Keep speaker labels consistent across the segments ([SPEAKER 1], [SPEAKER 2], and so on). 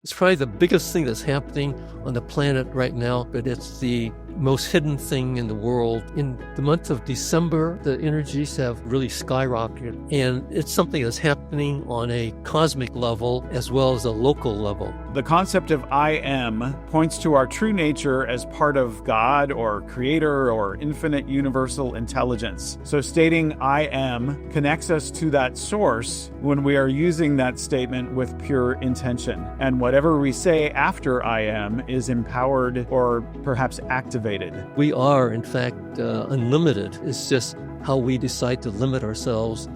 [SPEAKER 1] It's probably the biggest thing that's happening on the planet right now, but it's the most hidden thing in the world. In the month of December, the energies have really skyrocketed, and it's something that's happening on a cosmic level as well as a local level.
[SPEAKER 2] The concept of I am points to our true nature as part of God or creator or infinite universal intelligence. So stating I am connects us to that source when we are using that statement with pure intention. And whatever we say after I am is empowered or perhaps activated.
[SPEAKER 1] We are, in fact, unlimited. It's just how we decide to limit ourselves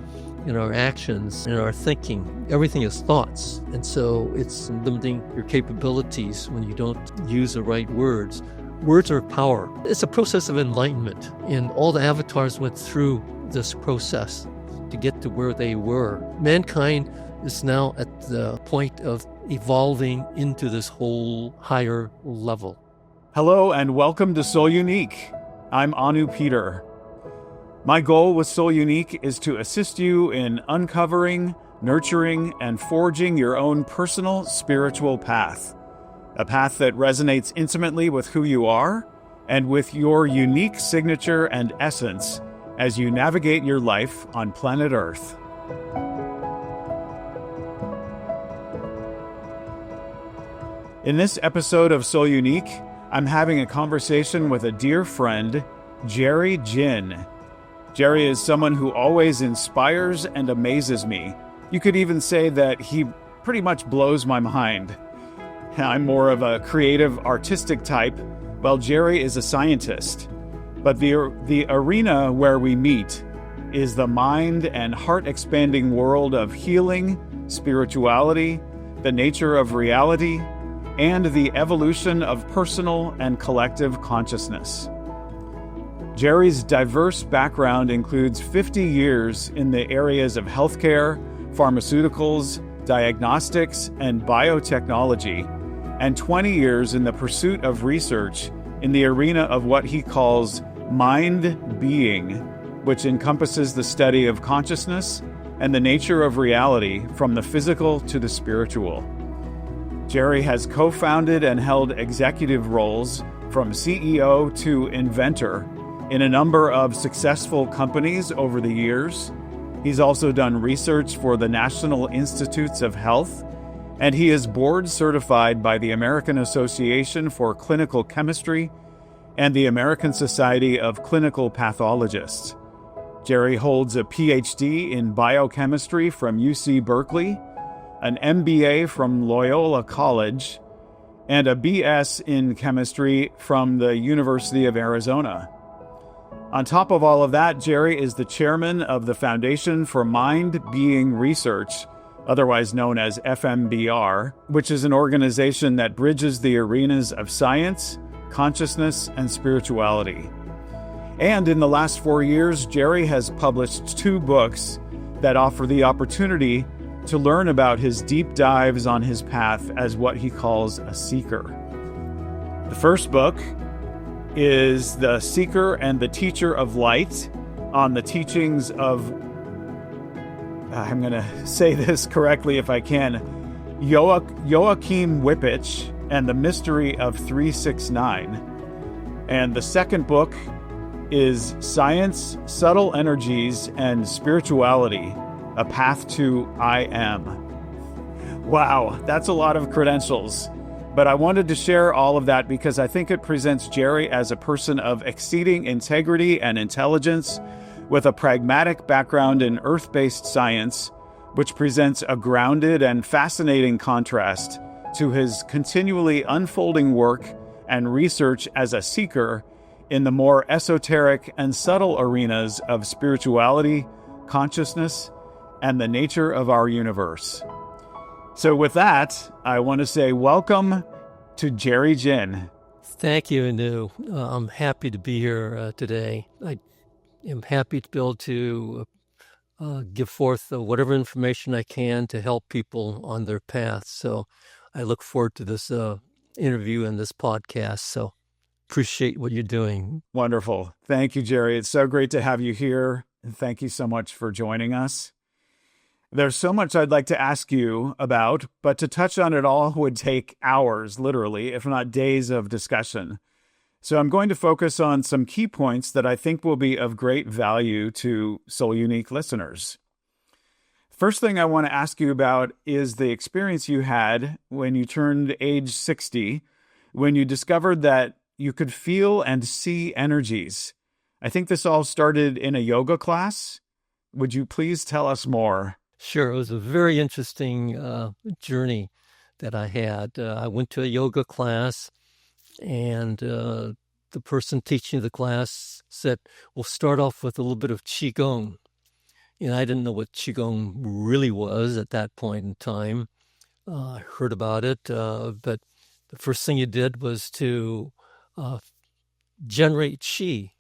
[SPEAKER 1] in our actions, in our thinking. Everything is thoughts. And so it's limiting your capabilities when you don't use the right words. Words are power. It's a process of enlightenment. And all the avatars went through this process to get to where they were. Mankind is now at the point of evolving into this whole higher level.
[SPEAKER 2] Hello and welcome to Soul Unique. I'm Anu Peter. My goal with Soul Unique is to assist you in uncovering, nurturing, and forging your own personal spiritual path. A path that resonates intimately with who you are and with your unique signature and essence as you navigate your life on planet Earth. In this episode of Soul Unique, I'm having a conversation with a dear friend, Jerry Jin. Jerry is someone who always inspires and amazes me. You could even say that he pretty much blows my mind. I'm more of a creative, artistic type, while Jerry is a scientist. But the arena where we meet is the mind and heart-expanding world of healing, spirituality, the nature of reality, and the evolution of personal and collective consciousness. Jerry's diverse background includes 50 years in the areas of healthcare, pharmaceuticals, diagnostics, and biotechnology, and 20 years in the pursuit of research in the arena of what he calls mind-being, which encompasses the study of consciousness and the nature of reality from the physical to the spiritual. Jerry has co-founded and held executive roles from CEO to inventor in a number of successful companies over the years. He's also done research for the National Institutes of Health, and he is board certified by the American Association for Clinical Chemistry and the American Society of Clinical Pathologists. Jerry holds a PhD in biochemistry from UC Berkeley, an MBA from Loyola College, and a BS in chemistry from the University of Arizona. On top of all of that, Jerry is the chairman of the Foundation for Mind-Being Research, otherwise known as FMBR, which is an organization that bridges the arenas of science, consciousness, and spirituality. And in the last 4 years, Jerry has published 2 books that offer the opportunity to learn about his deep dives on his path as what he calls a seeker. The first book is The Seeker and the Teacher of Light, on the teachings of, I'm going to say this correctly if I can, Joachim Wippich and the Mystery of 369. And the second book is Science, Subtle Energies, and Spirituality, A Path to I Am. Wow, that's a lot of credentials. But I wanted to share all of that because I think it presents Jerry as a person of exceeding integrity and intelligence with a pragmatic background in earth-based science, which presents a grounded and fascinating contrast to his continually unfolding work and research as a seeker in the more esoteric and subtle arenas of spirituality, consciousness, and the nature of our universe. So with that, I want to say welcome to Jerry Jin.
[SPEAKER 1] Thank you, Anu. I'm happy to be here today. I am happy to be able to give forth whatever information I can to help people on their path. So I look forward to this interview and this podcast. So appreciate what you're doing.
[SPEAKER 2] Wonderful. Thank you, Jerry. It's so great to have you here. And thank you so much for joining us. There's so much I'd like to ask you about, but to touch on it all would take hours, literally, if not days of discussion. So I'm going to focus on some key points that I think will be of great value to Soul Unique listeners. First thing I want to ask you about is the experience you had when you turned age 60, when you discovered that you could feel and see energies. I think this all started in a yoga class. Would you please tell us more?
[SPEAKER 1] Sure. It was a very interesting journey that I had. I went to a yoga class, and the person teaching the class said, we'll start off with a little bit of Qigong. And I didn't know what Qigong really was at that point in time. I heard about it, but the first thing you did was to generate Qi.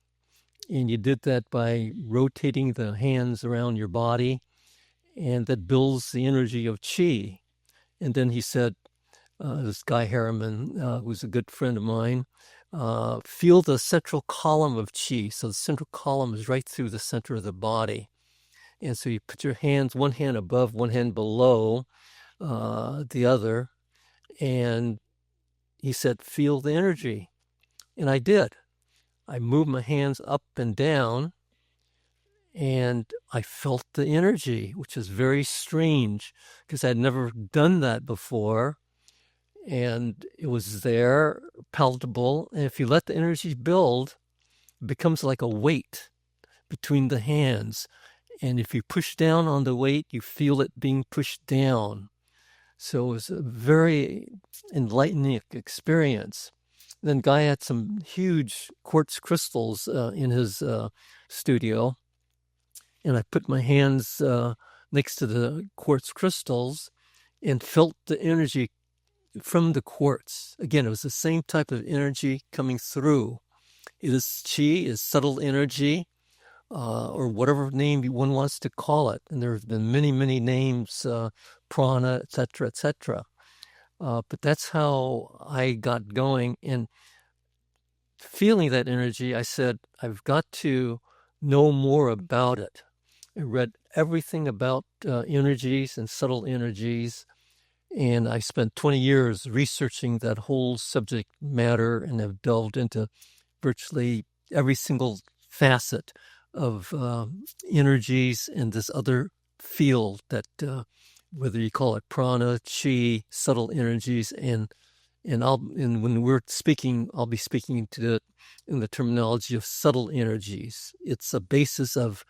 [SPEAKER 1] And you did that by rotating the hands around your body, and that builds the energy of Qi. And then he said, this guy Harriman, who's a good friend of mine, feel the central column of Qi. So the central column is right through the center of the body. And so you put your hands, one hand above, one hand below the other. And he said, feel the energy. And I did. I moved my hands up and down, and I felt the energy, which is very strange because I'd never done that before. And it was there, palatable. And if you let the energy build, it becomes like a weight between the hands. And if you push down on the weight, you feel it being pushed down. So it was a very enlightening experience. Then Guy had some huge quartz crystals in his studio. And I put my hands next to the quartz crystals and felt the energy from the quartz. Again, it was the same type of energy coming through. It is Qi, is subtle energy, or whatever name one wants to call it. And there have been many, many names, prana, et cetera, but that's how I got going. And feeling that energy, I said, I've got to know more about it. I read everything about energies and subtle energies, and I spent 20 years researching that whole subject matter and have delved into virtually every single facet of energies and this other field that, whether you call it prana, chi, subtle energies, and when we're speaking, I'll be speaking to it in the terminology of subtle energies. It's a basis of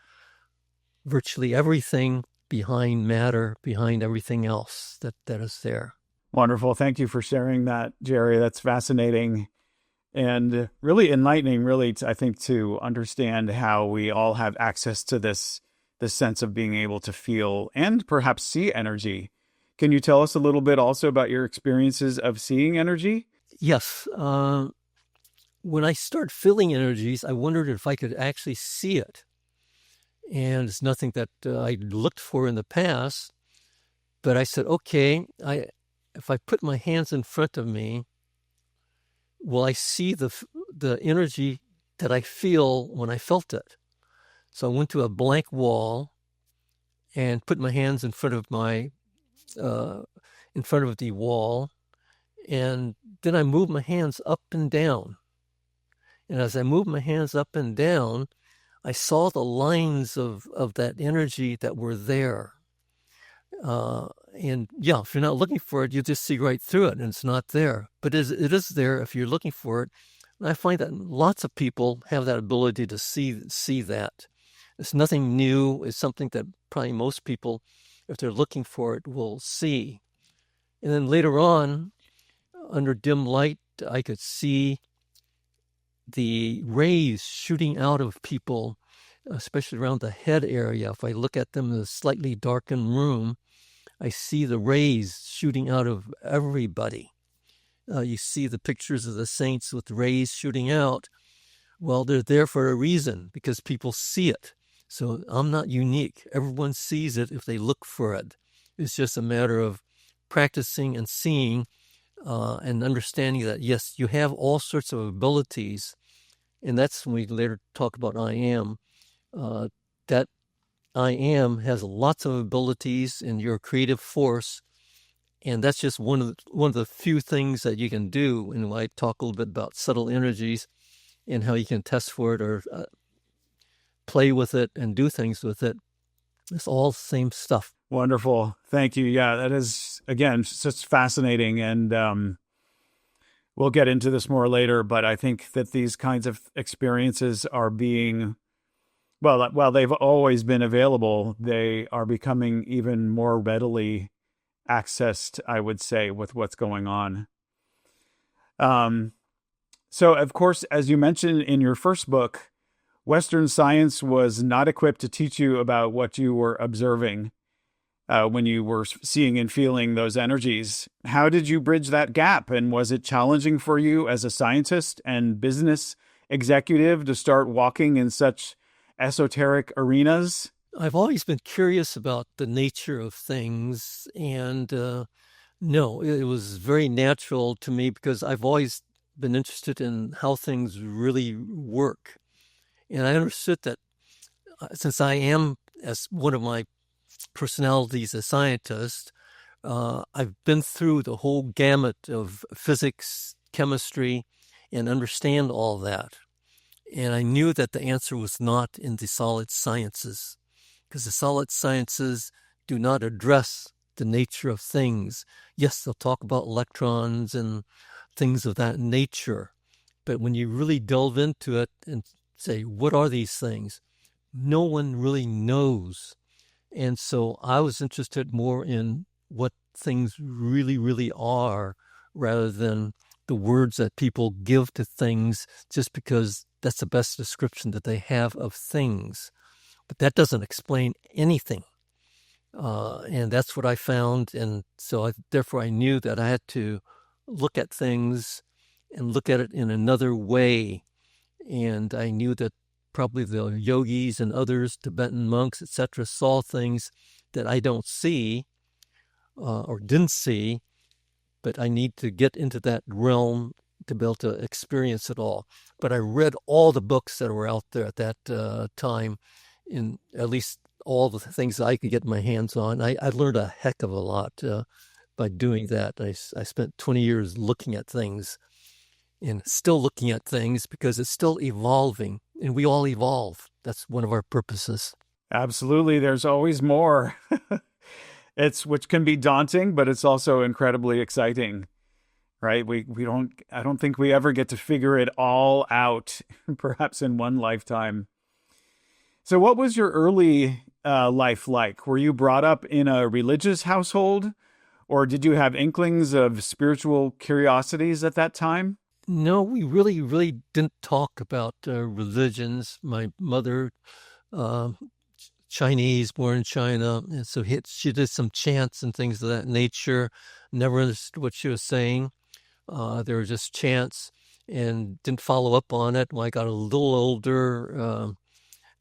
[SPEAKER 1] virtually everything behind matter, behind everything else that is there.
[SPEAKER 2] Wonderful. Thank you for sharing that, Jerry. That's fascinating and really enlightening, really, I think, to understand how we all have access to this sense of being able to feel and perhaps see energy. Can you tell us a little bit also about your experiences of seeing energy?
[SPEAKER 1] Yes. When I start feeling energies, I wondered if I could actually see it. And it's nothing that I looked for in the past. But I said, okay, if I put my hands in front of me, will I see the energy that I feel when I felt it? So I went to a blank wall and put my hands in front of the wall, and then I moved my hands up and down. And as I moved my hands up and down, I saw the lines of that energy that were there. And yeah, if you're not looking for it, you just see right through it, and it's not there. But it is there if you're looking for it. And I find that lots of people have that ability to see that. It's nothing new. It's something that probably most people, if they're looking for it, will see. And then later on, under dim light, I could see the rays shooting out of people, especially around the head area. If I look at them in a slightly darkened room, I see the rays shooting out of everybody. You see the pictures of the saints with rays shooting out. Well, they're there for a reason, because people see it. So I'm not unique. Everyone sees it if they look for it. It's just a matter of practicing and seeing and understanding that, yes, you have all sorts of abilities. And that's when we later talk about I am. That I am has lots of abilities and you're a creative force. And that's just one of the few things that you can do. And I talk a little bit about subtle energies and how you can test for it or play with it and do things with it. It's all the same stuff.
[SPEAKER 2] Wonderful. Thank you. Yeah, that is, again, just fascinating. And we'll get into this more later, but I think that these kinds of experiences are being, well, they've always been available. They are becoming even more readily accessed, I would say, with what's going on. So, of course, as you mentioned in your first book, Western science was not equipped to teach you about what you were observing when you were seeing and feeling those energies. How did you bridge that gap? And was it challenging for you as a scientist and business executive to start walking in such esoteric arenas?
[SPEAKER 1] I've always been curious about the nature of things. And no, it was very natural to me because I've always been interested in how things really work. And I understood that since I am, as one of my personalities, a scientist, I've been through the whole gamut of physics, chemistry, and understand all that. And I knew that the answer was not in the solid sciences, because the solid sciences do not address the nature of things. Yes, they'll talk about electrons and things of that nature. But when you really delve into it and say, what are these things? No one really knows. And so I was interested more in what things really, really are, rather than the words that people give to things just because that's the best description that they have of things. But that doesn't explain anything. And that's what I found. And so therefore I knew that I had to look at things and look at it in another way. And I knew that probably the yogis and others, Tibetan monks, etc., saw things that I don't see or didn't see, but I need to get into that realm to be able to experience it all. But I read all the books that were out there at that time, in at least all the things I could get my hands on. I learned a heck of a lot by doing that. I spent 20 years looking at things and still looking at things because it's still evolving, and we all evolve. That's one of our purposes.
[SPEAKER 2] Absolutely. There's always more. Which can be daunting, but it's also incredibly exciting, right? I don't think we ever get to figure it all out, perhaps in one lifetime. So what was your early life like? Were you brought up in a religious household, or did you have inklings of spiritual curiosities at that time?
[SPEAKER 1] No, we really, really didn't talk about religions. My mother, Chinese, born in China, and so she did some chants and things of that nature. Never understood what she was saying. They were just chants, and didn't follow up on it. When I got a little older,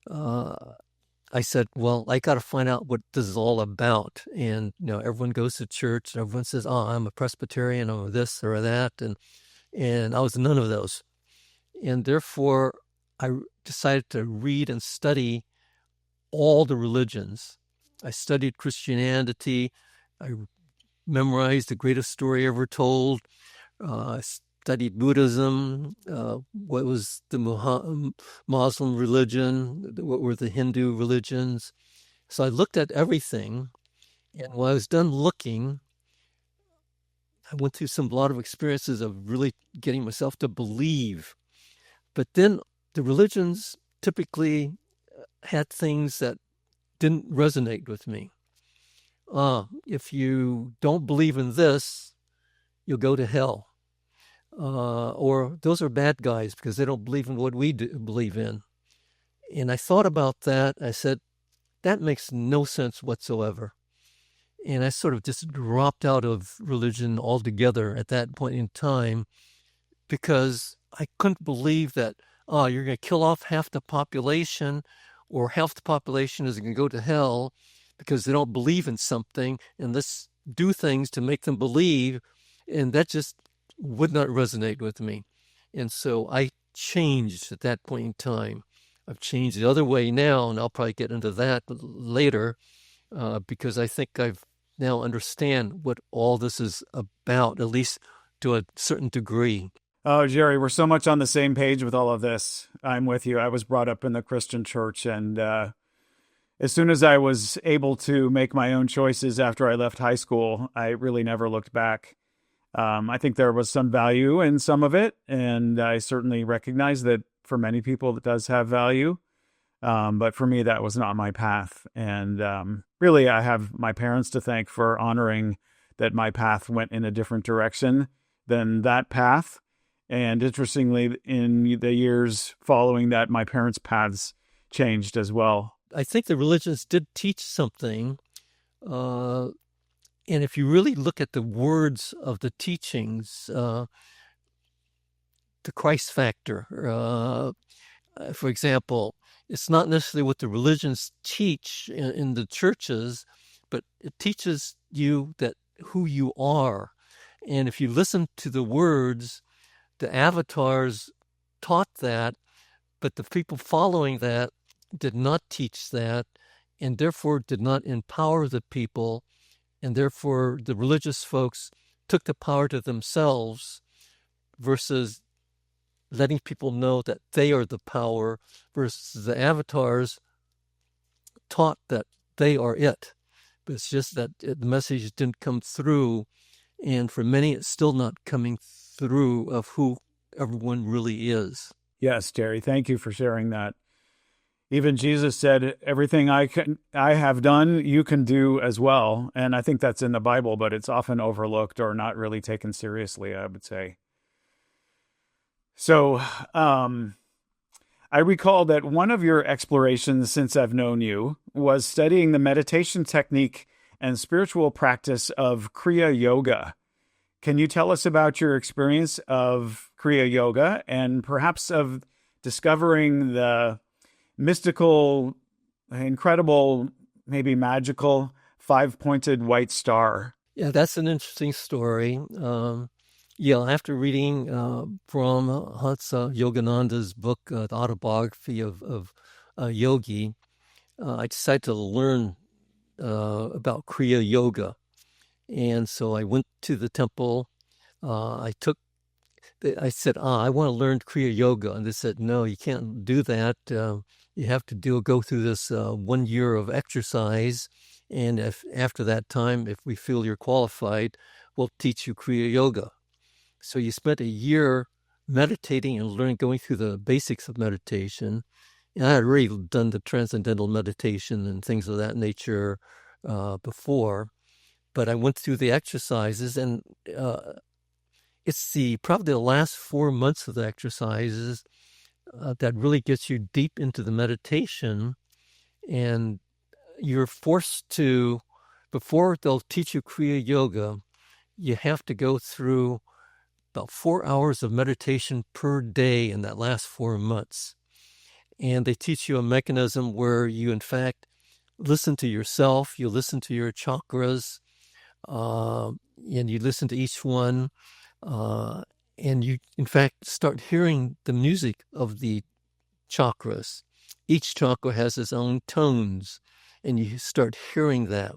[SPEAKER 1] I said, well, I got to find out what this is all about. And, everyone goes to church and everyone says, oh, I'm a Presbyterian or this or that. And I was none of those. And therefore, I decided to read and study all the religions. I studied Christianity. I memorized the greatest story ever told. I studied Buddhism, what was the Muslim religion, what were the Hindu religions. So I looked at everything, and when I was done looking, I went through a lot of experiences of really getting myself to believe. But then the religions typically had things that didn't resonate with me. If you don't believe in this, you'll go to hell. Or those are bad guys because they don't believe in what we believe in. And I thought about that. I said, that makes no sense whatsoever. And I sort of just dropped out of religion altogether at that point in time because I couldn't believe that, you're going to kill off half the population, or half the population is going to go to hell because they don't believe in something, and let's do things to make them believe. And that just would not resonate with me. And so I changed at that point in time. I've changed the other way now, and I'll probably get into that later, because I think I've now understand what all this is about, at least to a certain degree.
[SPEAKER 2] Oh, Jerry, we're so much on the same page with all of this. I'm with you. I was brought up in the Christian church, and as soon as I was able to make my own choices after I left high school, I really never looked back. I think there was some value in some of it, and I certainly recognize that for many people it does have value. But for me, that was not my path. And really, I have my parents to thank for honoring that my path went in a different direction than that path. And interestingly, in the years following that, my parents' paths changed as well.
[SPEAKER 1] I think the religions did teach something. And if you really look at the words of the teachings, the Christ factor, for example, it's not necessarily what the religions teach in the churches, but it teaches you that who you are. And if you listen to the words, the avatars taught that, but the people following that did not teach that, and therefore did not empower the people. And therefore, the religious folks took the power to themselves versus letting people know that they are the power, versus the avatars taught that they are it. But it's just that the message didn't come through. And for many, it's still not coming through of who everyone really is.
[SPEAKER 2] Yes, Jerry, thank you for sharing that. Even Jesus said, everything I have done, you can do as well. And I think that's in the Bible, but it's often overlooked or not really taken seriously, I would say. So I recall that one of your explorations since I've known you was studying the meditation technique and spiritual practice of Kriya Yoga. Can you tell us about your experience of Kriya Yoga and perhaps of discovering the mystical, incredible, maybe magical 5-pointed white star?
[SPEAKER 1] Yeah, that's an interesting story. After reading Paramahansa Yogananda's book, The Autobiography of a Yogi, I decided to learn about Kriya Yoga. And so I went to the temple. I said, I want to learn Kriya Yoga. And they said, no, you can't do that. You have to go through this 1 year of exercise. And if after that time, if we feel you're qualified, we'll teach you Kriya Yoga. So you spent a year meditating and learning, going through the basics of meditation. And I had already done the transcendental meditation and things of that nature before. But I went through the exercises, and it's probably the last 4 months of the exercises that really gets you deep into the meditation. And you're forced to, before they'll teach you Kriya Yoga, you have to go through about 4 hours of meditation per day in that last 4 months. And they teach you a mechanism where you, in fact, listen to yourself, you listen to your chakras, and you listen to each one, and you, in fact, start hearing the music of the chakras. Each chakra has its own tones, and you start hearing that.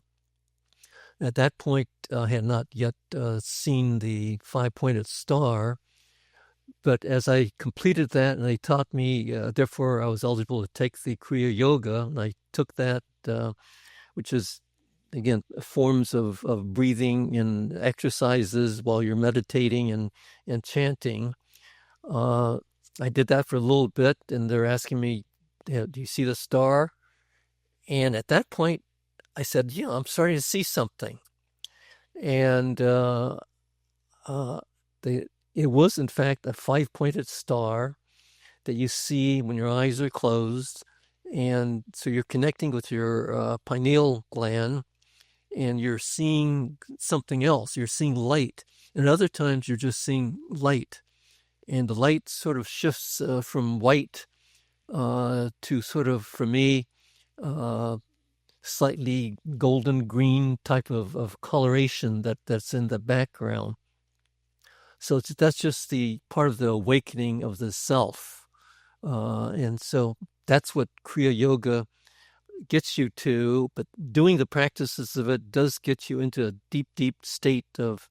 [SPEAKER 1] At that point, I had not yet seen the 5-pointed star, but as I completed that, and they taught me, therefore I was eligible to take the Kriya Yoga, and I took that, which is, again, forms of breathing and exercises while you're meditating and chanting. I did that for a little bit, and they're asking me, do you see the star? And at that point, I said, yeah, I'm starting to see something. And it was, in fact, a 5-pointed star that you see when your eyes are closed. And so you're connecting with your pineal gland, and you're seeing something else. You're seeing light. And other times you're just seeing light. And the light sort of shifts from white to sort of, for me, slightly golden green type of coloration that's in the background. So that's just the part of the awakening of the self. And so that's what Kriya Yoga gets you to, but doing the practices of it does get you into a deep, deep state of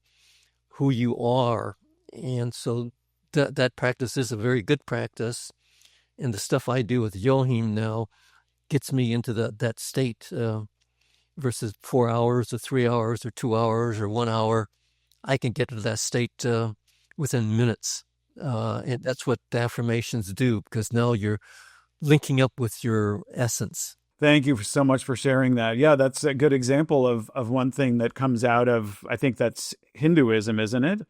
[SPEAKER 1] who you are. And so that practice is a very good practice. And the stuff I do with Joachim now gets me into that state versus 4 hours or 3 hours or 2 hours or 1 hour. I can get into that state within minutes. And that's what the affirmations do, because now you're linking up with your essence.
[SPEAKER 2] Thank you so much for sharing that. Yeah, that's a good example of one thing that comes out of, I think that's Hinduism, isn't it?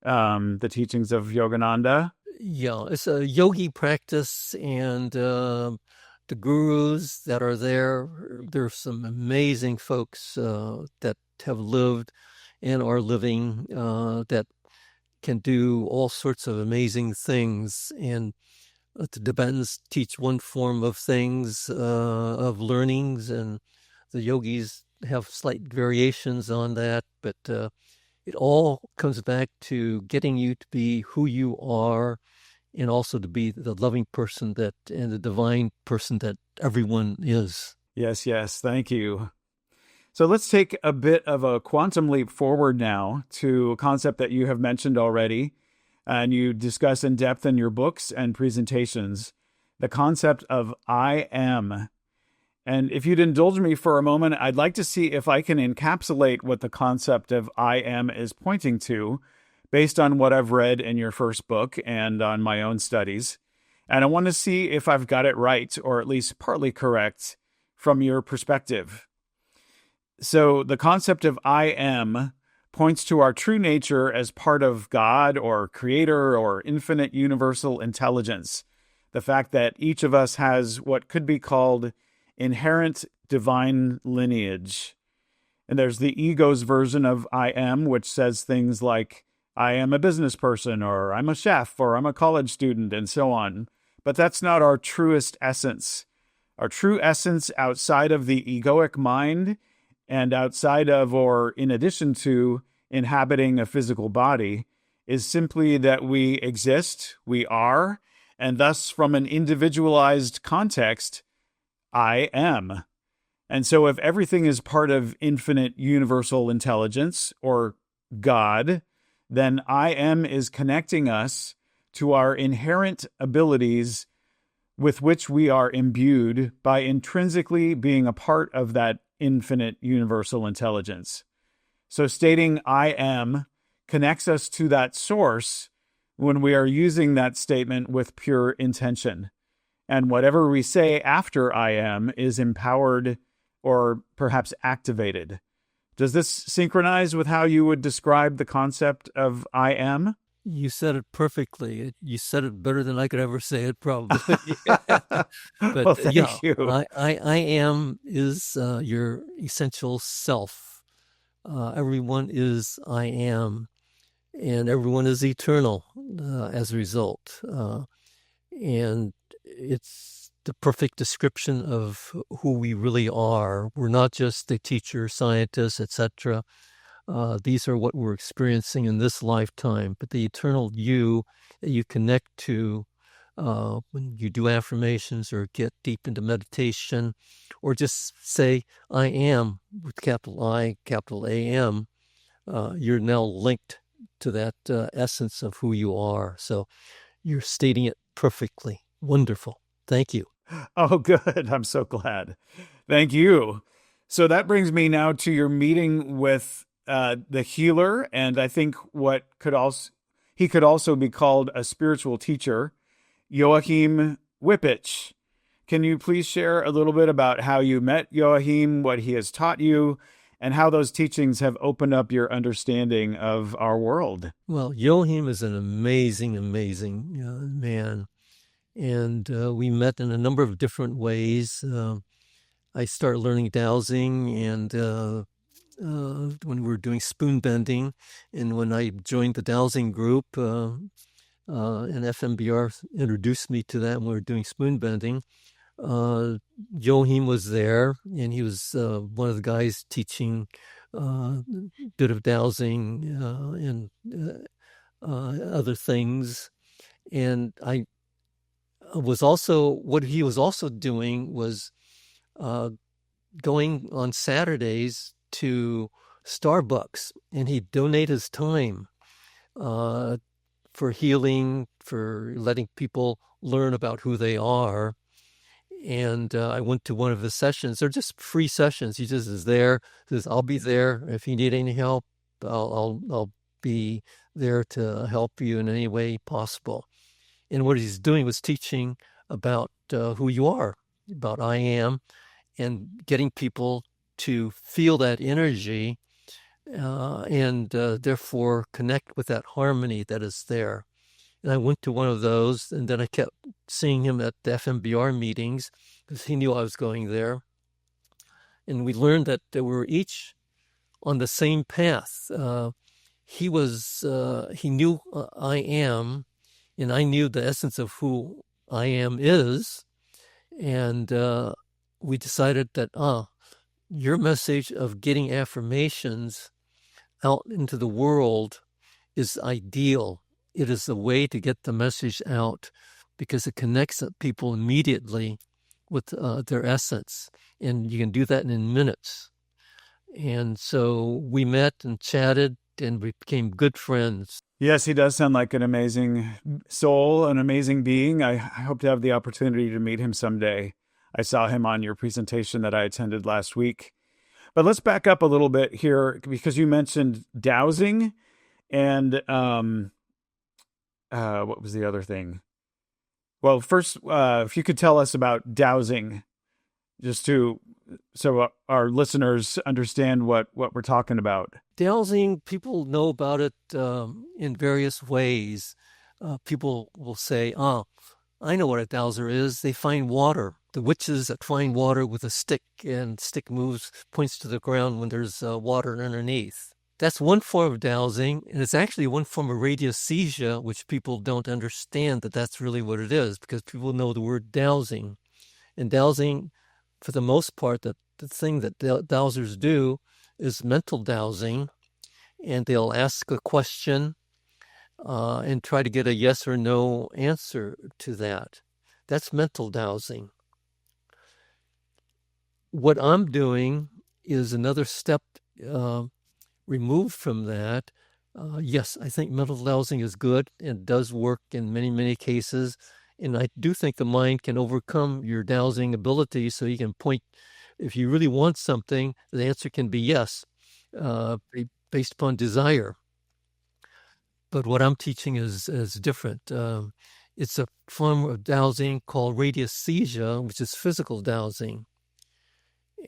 [SPEAKER 2] The teachings of Yogananda.
[SPEAKER 1] Yeah, it's a yogi practice, and the gurus that are there's some amazing folks that have lived and are living that can do all sorts of amazing things. And the Tibetans teach one form of things, of learnings, and the yogis have slight variations on that, but it all comes back to getting you to be who you are, and also to be the loving person and the divine person that everyone is.
[SPEAKER 2] Yes, thank you. So let's take a bit of a quantum leap forward now to a concept that you have mentioned already, and you discuss in depth in your books and presentations, the concept of I am. And if you'd indulge me for a moment, I'd like to see if I can encapsulate what the concept of I am is pointing to, based on what I've read in your first book and on my own studies. And I want to see if I've got it right, or at least partly correct, from your perspective. So the concept of I am points to our true nature as part of God or creator or infinite universal intelligence. The fact that each of us has what could be called inherent divine lineage. And there's the ego's version of I am, which says things like, I am a business person, or I'm a chef, or I'm a college student, and so on. But that's not our truest essence. Our true essence outside of the egoic mind and outside of, or in addition to, inhabiting a physical body is simply that we exist, we are, and thus from an individualized context, I am. And so if everything is part of infinite universal intelligence, or God, then I am is connecting us to our inherent abilities with which we are imbued by intrinsically being a part of that infinite universal intelligence. So stating I am connects us to that source when we are using that statement with pure intention. And whatever we say after I am is empowered or perhaps activated. Does this synchronize with how you would describe the concept of I am?
[SPEAKER 1] You said it perfectly. You said it better than I could ever say it, probably. But
[SPEAKER 2] well, thank you.
[SPEAKER 1] I am is your essential self. Everyone is I am, and everyone is eternal as a result. And it's the perfect description of who we really are. We're not just the teacher, scientists, etc. These are what we're experiencing in this lifetime, but the eternal you that you connect to when you do affirmations or get deep into meditation, or just say, I am, with capital I, capital A-M, you're now linked to that essence of who you are. So you're stating it perfectly. Wonderful. Thank you.
[SPEAKER 2] Oh, good. I'm so glad. Thank you. So that brings me now to your meeting with the healer, and I think he could also be called a spiritual teacher, Joachim Wippich. Can you please share a little bit about how you met Joachim, what he has taught you, and how those teachings have opened up your understanding of our world?
[SPEAKER 1] Well, Joachim is an amazing, amazing man. And we met in a number of different ways. I started learning dowsing, and when we were doing spoon bending, and when I joined the dowsing group, and FMBR introduced me to that when we were doing spoon bending, Joachim was there, and he was one of the guys teaching a bit of dowsing and other things. And was also, what he was also doing was going on Saturdays to Starbucks, and he'd donate his time for healing, for letting people learn about who they are. And I went to one of his sessions. They're just free sessions. He just is there, says, I'll be there. If you need any help, I'll be there to help you in any way possible. And what he's doing was teaching about who you are, about I am, and getting people to feel that energy and therefore connect with that harmony that is there. And I went to one of those, and then I kept seeing him at the FMBR meetings because he knew I was going there. And we learned that they were each on the same path. He knew I am, and I knew the essence of who I am is. And we decided that, your message of getting affirmations out into the world is ideal. It is a way to get the message out because it connects people immediately with their essence. And you can do that in minutes. And so we met and chatted, and we became good friends.
[SPEAKER 2] Yes, he does sound like an amazing soul, an amazing being. I hope to have the opportunity to meet him someday. I saw him on your presentation that I attended last week. But let's back up a little bit here because you mentioned dowsing and what was the other thing? Well, first, if you could tell us about dowsing, just so our listeners understand what we're talking about.
[SPEAKER 1] Dowsing, people know about it in various ways. People will say, I know what a dowser is. They find water. The witches that find water with a stick, and stick moves, points to the ground when there's water underneath. That's one form of dowsing, and it's actually one form of radiesthesia, which people don't understand that that's really what it is, because people know the word dowsing. And dowsing, for the most part, the thing that dowsers do is mental dowsing, and they'll ask a question and try to get a yes or no answer to that. That's mental dowsing. What I'm doing is another step removed from that. Yes, I think mental dowsing is good and does work in many, many cases. And I do think the mind can overcome your dowsing ability, so you can point, if you really want something, the answer can be yes, based upon desire. But what I'm teaching is different. It's a form of dowsing called radiesthesia, which is physical dowsing.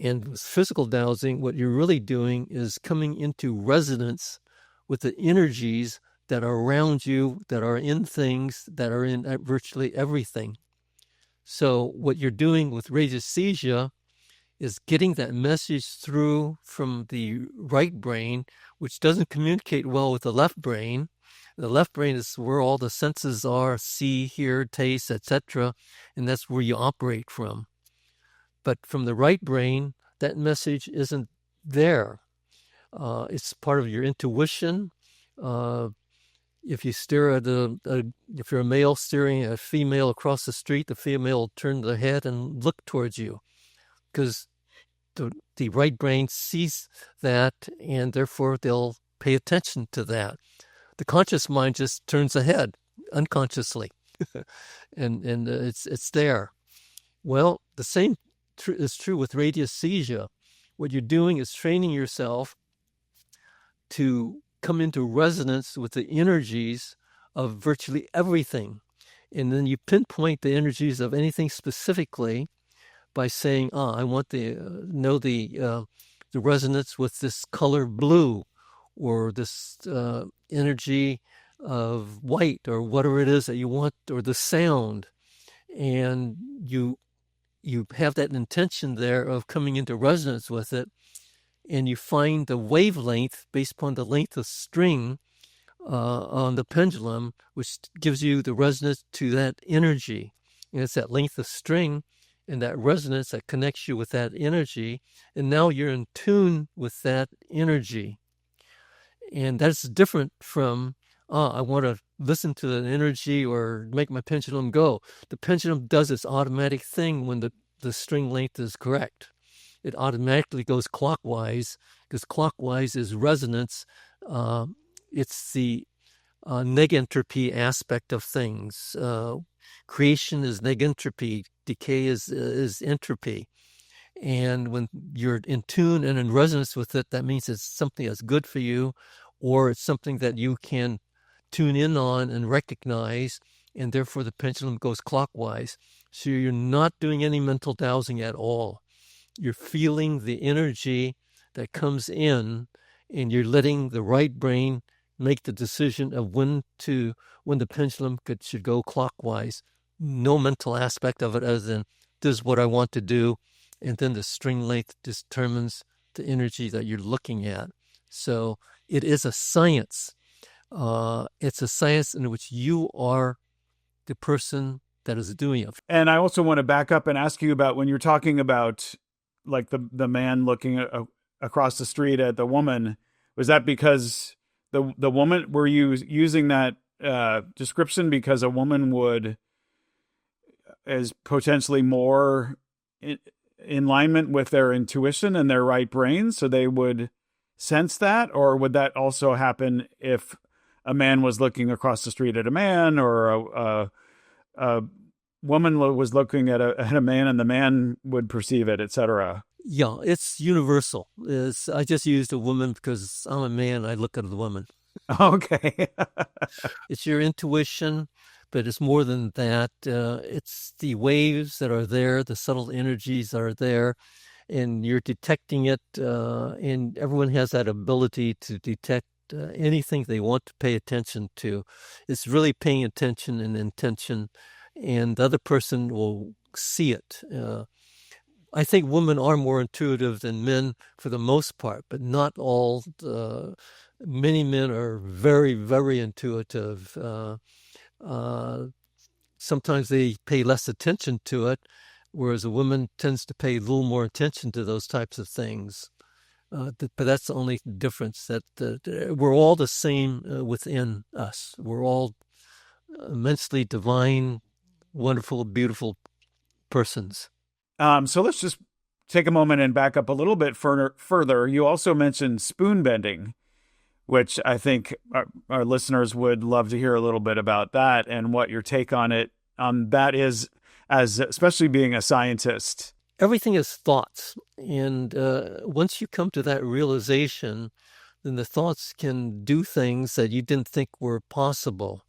[SPEAKER 1] And with physical dowsing, what you're really doing is coming into resonance with the energies that are around you, that are in things, that are in virtually everything. So what you're doing with radiesthesia is getting that message through from the right brain, which doesn't communicate well with the left brain. The left brain is where all the senses are, see, hear, taste, etc., and that's where you operate from. But from the right brain, that message isn't there. It's part of your intuition. If you stare at if you're a male staring at a female across the street, the female will turn their head and look towards you, because the right brain sees that, and therefore they'll pay attention to that. The conscious mind just turns ahead unconsciously, and it's there. Well, the same is true with radiesthesia. What you're doing is training yourself to come into resonance with the energies of virtually everything. And then you pinpoint the energies of anything specifically by saying, I want to know the resonance with this color blue, or this energy of white, or whatever it is that you want, or the sound. And you have that intention there of coming into resonance with it, and you find the wavelength based upon the length of string on the pendulum, which gives you the resonance to that energy. And it's that length of string and that resonance that connects you with that energy, and now you're in tune with that energy. And that's different from I want to listen to the energy or make my pendulum go. The pendulum does its automatic thing when the string length is correct. It automatically goes clockwise because clockwise is resonance. It's the negentropy aspect of things. Creation is negentropy. Decay is entropy. And when you're in tune and in resonance with it, that means it's something that's good for you, or it's something that you can tune in on and recognize, and therefore the pendulum goes clockwise. So you're not doing any mental dowsing at all. You're feeling the energy that comes in, and you're letting the right brain make the decision of when the pendulum should go clockwise. No mental aspect of it other than this is what I want to do. And then the string length determines the energy that you're looking at. So it is a science. It's a science in which you are the person that is doing it.
[SPEAKER 2] And I also want to back up and ask you about when you're talking about like the man looking across the street at the woman, was that because the woman, were you using that description because a woman is potentially more in alignment with their intuition and their right brain, so they would sense that? Or would that also happen if a man was looking across the street at a man, or a woman was looking at a man and the man would perceive it, etc.?
[SPEAKER 1] Yeah, it's universal. I just used a woman because I'm a man. I look at the woman.
[SPEAKER 2] Okay.
[SPEAKER 1] It's your intuition, but it's more than that. It's the waves that are there, the subtle energies that are there, and you're detecting it. And everyone has that ability to detect anything they want to pay attention to. It's really paying attention and intention, and the other person will see it. I think women are more intuitive than men for the most part, but not all. Many men are very, very intuitive. Sometimes they pay less attention to it, whereas a woman tends to pay a little more attention to those types of things. But that's the only difference, that we're all the same within us. We're all immensely divine, wonderful, beautiful persons.
[SPEAKER 2] So let's just take a moment and back up a little bit further. You also mentioned spoon bending, which I think our listeners would love to hear a little bit about that and what your take on it that is, as especially being a scientist.
[SPEAKER 1] Everything is thoughts. And once you come to that realization, then the thoughts can do things that you didn't think were possible.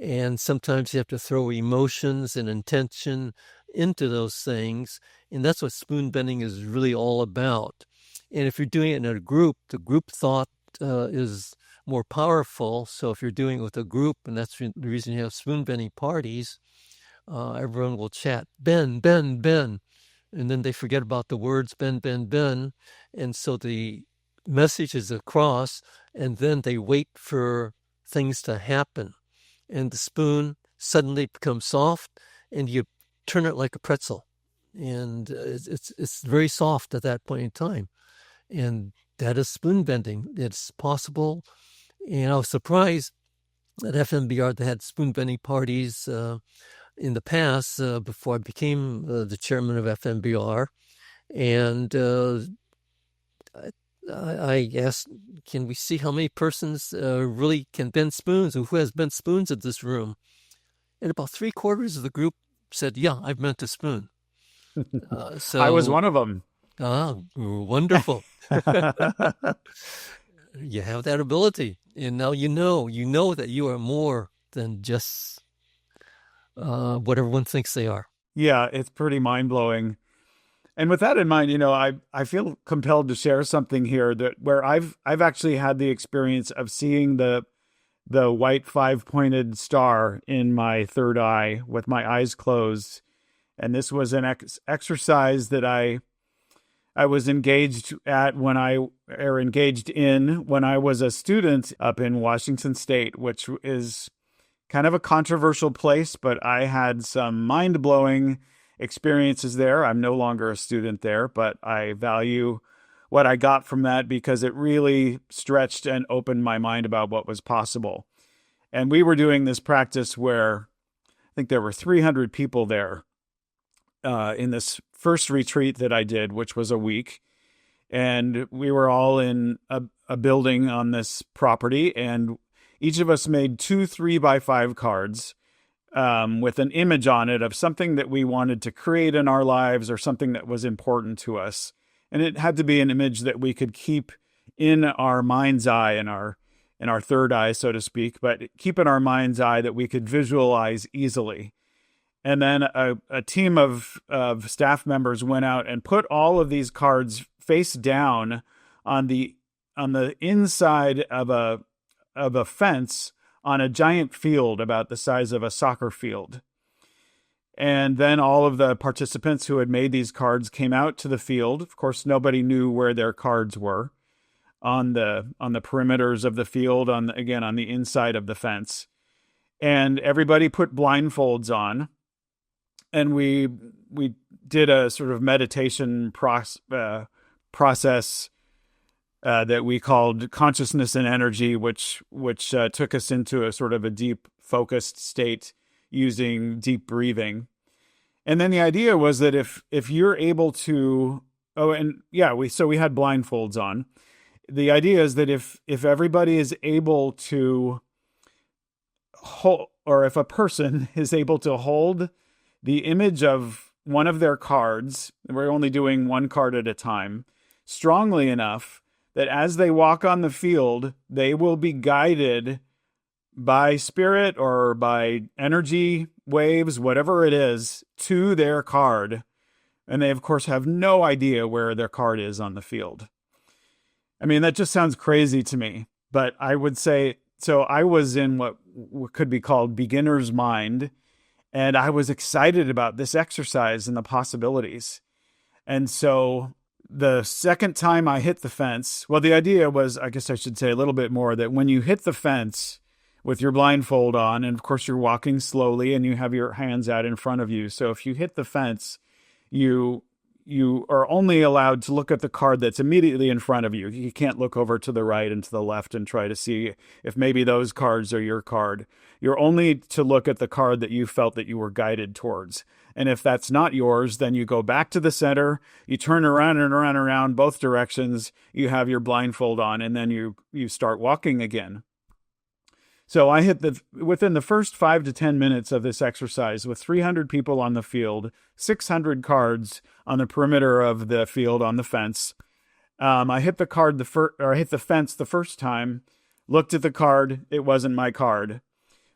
[SPEAKER 1] And sometimes you have to throw emotions and intention into those things. And that's what spoon bending is really all about. And if you're doing it in a group, the group thought is more powerful. So if you're doing it with a group, and that's the reason you have spoon bending parties, everyone will chat, bend, bend, bend. And then they forget about the words bend, bend, bend. And so the message is across, and then they wait for things to happen. And the spoon suddenly becomes soft, and you turn it like a pretzel. And it's very soft at that point in time. And that is spoon bending. It's possible. And I was surprised at FMBR they had spoon bending parties in the past before I became the chairman of FMBR. And I asked, can we see how many persons really can bend spoons, or who has bent spoons in this room? And about 3/4 of the group said, yeah, I've bent a spoon. So
[SPEAKER 2] I was one of them.
[SPEAKER 1] Wonderful. You have that ability. And now you know that you are more than just what everyone thinks they are.
[SPEAKER 2] Yeah, it's pretty mind-blowing. And with that in mind, I feel compelled to share something here where I've actually had the experience of seeing the white 5-pointed star in my third eye with my eyes closed. And this was an exercise that I was engaged in when I was a student up in Washington State, which is kind of a controversial place, but I had some mind-blowing experiences there. I'm no longer a student there, but I value what I got from that because it really stretched and opened my mind about what was possible. And we were doing this practice where I think there were 300 people there in this first retreat that I did, which was a week. And we were all in a building on this property, and each of us made 2 3x5 cards with an image on it of something that we wanted to create in our lives or something that was important to us. And it had to be an image that we could keep in our mind's eye, in our third eye, so to speak, but keep in our mind's eye that we could visualize easily. And then a team of staff members went out and put all of these cards face down on the inside of a fence on a giant field about the size of a soccer field. And then all of the participants who had made these cards came out to the field. Of course, nobody knew where their cards were on the perimeters of the field, on the inside of the fence. And everybody put blindfolds on. And we did a sort of meditation process that we called consciousness and energy, which took us into a sort of a deep focused state using deep breathing. And then the idea was that if you're able to, we had blindfolds on. The idea is that if everybody is able to hold, or if a person is able to hold the image of one of their cards, we're only doing one card at a time, strongly enough that as they walk on the field, they will be guided by spirit or by energy waves, whatever it is, to their card. And they, of course, have no idea where their card is on the field. I mean, that just sounds crazy to me, but I would say, so I was in what could be called beginner's mind, and I was excited about this exercise and the possibilities. And so the second time I hit the fence, well, the idea was, I guess I should say a little bit more, that when you hit the fence with your blindfold on, and of course you're walking slowly and you have your hands out in front of you. So if you hit the fence, you are only allowed to look at the card that's immediately in front of you. You can't look over to the right and to the left and try to see if maybe those cards are your card. You're only to look at the card that you felt that you were guided towards. And if that's not yours, then you go back to the center, you turn around and around both directions, you have your blindfold on, and then you start walking again. So I hit within the first 5 to 10 minutes of this exercise, with 300 people on the field, 600 cards on the perimeter of the field on the fence. I hit the fence the first time, looked at the card, it wasn't my card.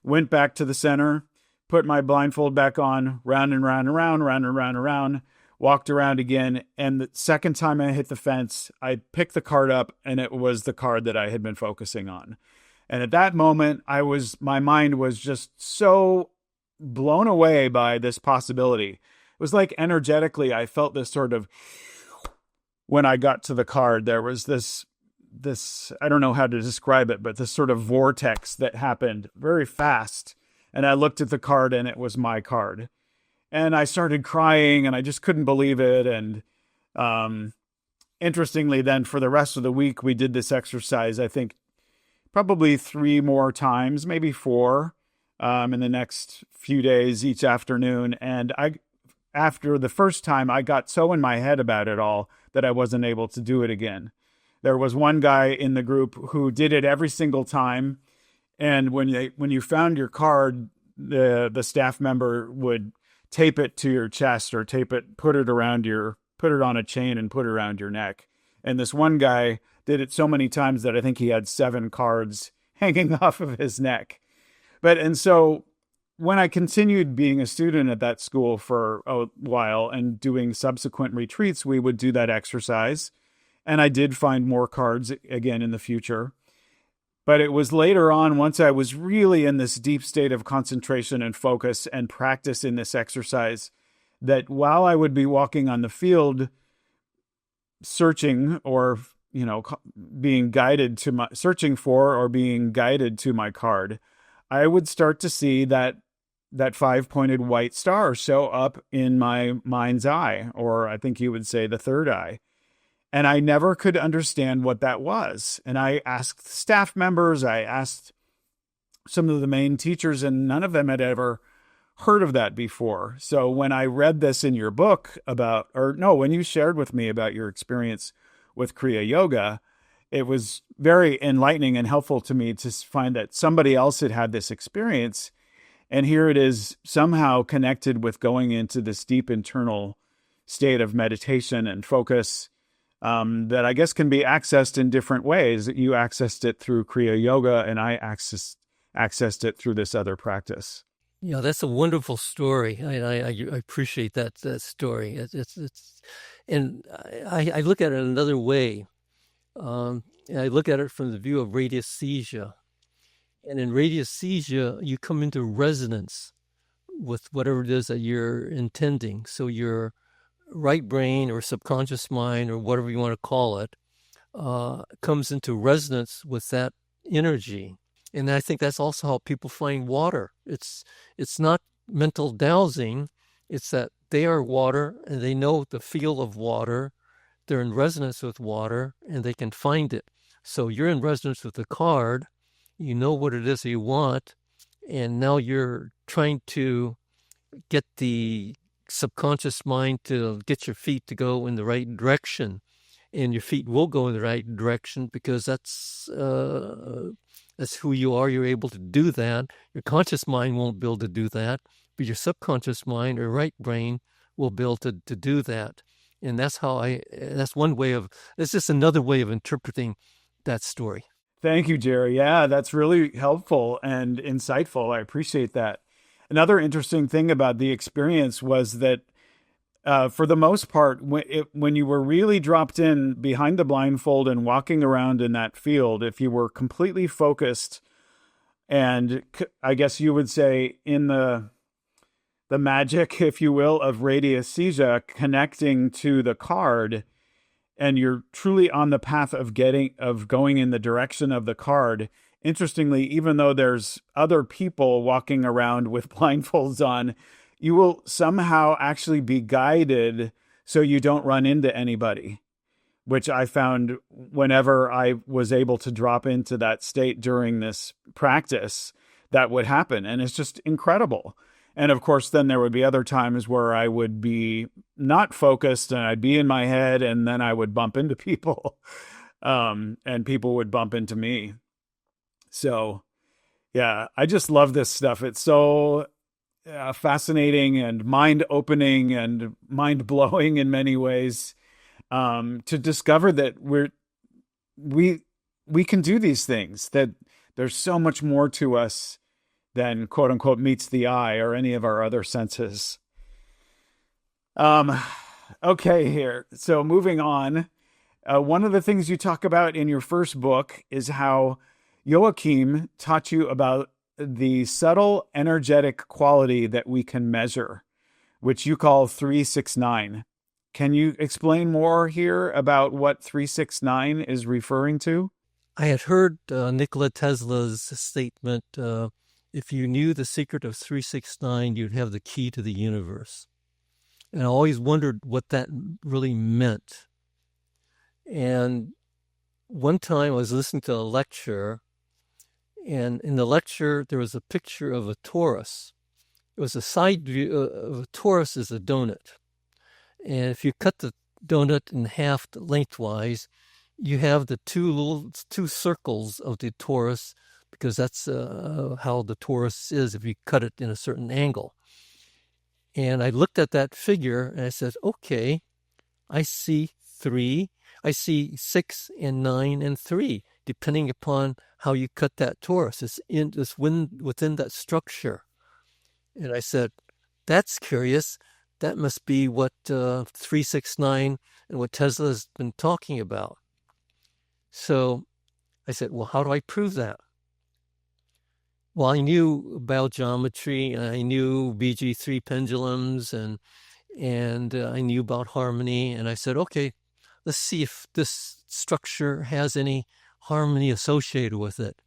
[SPEAKER 2] Went back to the center, put my blindfold back on, round and round and round, round and round and round, walked around again. And the second time I hit the fence, I picked the card up, and it was the card that I had been focusing on. And at that moment, my mind was just so blown away by this possibility. It was like energetically, I felt this sort of, when I got to the card, there was this, I don't know how to describe it, but this sort of vortex that happened very fast. And I looked at the card, and it was my card. And I started crying, and I just couldn't believe it. And interestingly, then for the rest of the week, we did this exercise, I think, probably 3 more times, maybe 4, in the next few days, each afternoon. And after the first time, I got so in my head about it all that I wasn't able to do it again. There was one guy in the group who did it every single time. And when you found your card, the staff member would tape it to your chest, or put it on a chain and put it around your neck. And this one guy did it so many times that I think he had 7 cards hanging off of his neck. And so when I continued being a student at that school for a while and doing subsequent retreats, we would do that exercise. And I did find more cards again in the future. But it was later on, once I was really in this deep state of concentration and focus and practice in this exercise, that while I would be walking on the field, searching or being guided to searching for or being guided to my card, I would start to see that 5-pointed white star show up in my mind's eye, or I think you would say the third eye. And I never could understand what that was. And I asked staff members, I asked some of the main teachers, and none of them had ever heard of that before. So when I read this in your book about, or no, when you shared with me about your experience with Kriya Yoga, it was very enlightening and helpful to me to find that somebody else had had this experience. And here it is somehow connected with going into this deep internal state of meditation and focus that I guess can be accessed in different ways. You accessed it through Kriya Yoga, and I accessed it through this other practice.
[SPEAKER 1] Yeah, that's a wonderful story. I appreciate that story. And I look at it another way. I look at it from the view of radiesthesia. And in radiesthesia, you come into resonance with whatever it is that you're intending. So your right brain or subconscious mind, or whatever you want to call it, comes into resonance with that energy. And I think that's also how people find water. It's not mental dowsing. It's that they are water and they know the feel of water. They're in resonance with water and they can find it. So you're in resonance with the card. You know what it is you want. And now you're trying to get the subconscious mind to get your feet to go in the right direction. And your feet will go in the right direction because that's who you are. You're able to do that. Your conscious mind won't be able to do that, but your subconscious mind or right brain will be able to do that. And that's it's just another way of interpreting that story.
[SPEAKER 2] Thank you, Jerry. Yeah, that's really helpful and insightful. I appreciate that. Another interesting thing about the experience was that for the most part, when you were really dropped in behind the blindfold and walking around in that field, if you were completely focused, and I guess you would say in the magic, if you will, of radiesthesia connecting to the card, and you're truly on the path of going in the direction of the card. Interestingly, even though there's other people walking around with blindfolds on, you will somehow actually be guided so you don't run into anybody, which I found whenever I was able to drop into that state during this practice, that would happen. And it's just incredible. And of course, then there would be other times where I would be not focused and I'd be in my head, and then I would bump into people and people would bump into me. So, yeah, I just love this stuff. It's so fascinating and mind-opening and mind-blowing in many ways to discover that we can do these things, that there's so much more to us than quote unquote meets the eye or any of our other senses. Okay, here. So moving on, one of the things you talk about in your first book is how Joachim taught you about the subtle energetic quality that we can measure, which you call 369. Can you explain more here about what 369 is referring to?
[SPEAKER 1] I had heard Nikola Tesla's statement, if you knew the secret of 369, you'd have the key to the universe. And I always wondered what that really meant. And one time I was listening to a lecture, and in the lecture, there was a picture of a torus. It was a side view of a torus is a donut. And if you cut the donut in half lengthwise, you have the two circles of the torus, because that's how the torus is if you cut it in a certain angle. And I looked at that figure and I said, okay, I see 6 and 9 and 3, depending upon how you cut that torus. It's within that structure. And I said, that's curious. That must be what 369 and what Tesla has been talking about. So I said, well, how do I prove that? Well, I knew about geometry, and I knew BG3 pendulums, and I knew about harmony. And I said, okay, let's see if this structure has any harmony associated with it.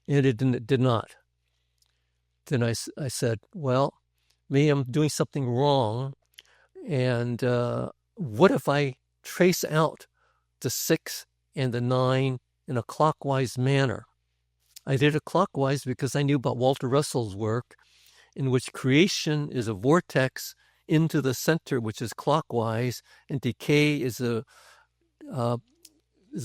[SPEAKER 1] And it did not. Then I said, well, maybe I'm doing something wrong. And what if I trace out the 6 and the 9 in a clockwise manner? I did it clockwise because I knew about Walter Russell's work, in which creation is a vortex into the center, which is clockwise, and decay is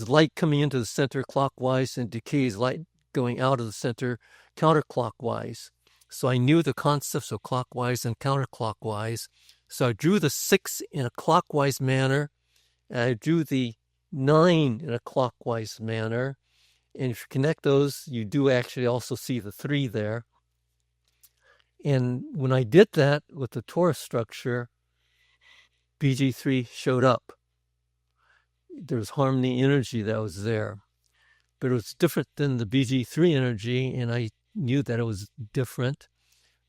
[SPEAKER 1] light coming into the center clockwise, and decay is light going out of the center counterclockwise. So I knew the concepts of clockwise and counterclockwise. So I drew the 6 in a clockwise manner, and I drew the 9 in a clockwise manner. And if you connect those, you do actually also see the 3 there. And when I did that with the torus structure, BG3 showed up. There was harmony energy that was there. But it was different than the BG3 energy, and I knew that it was different.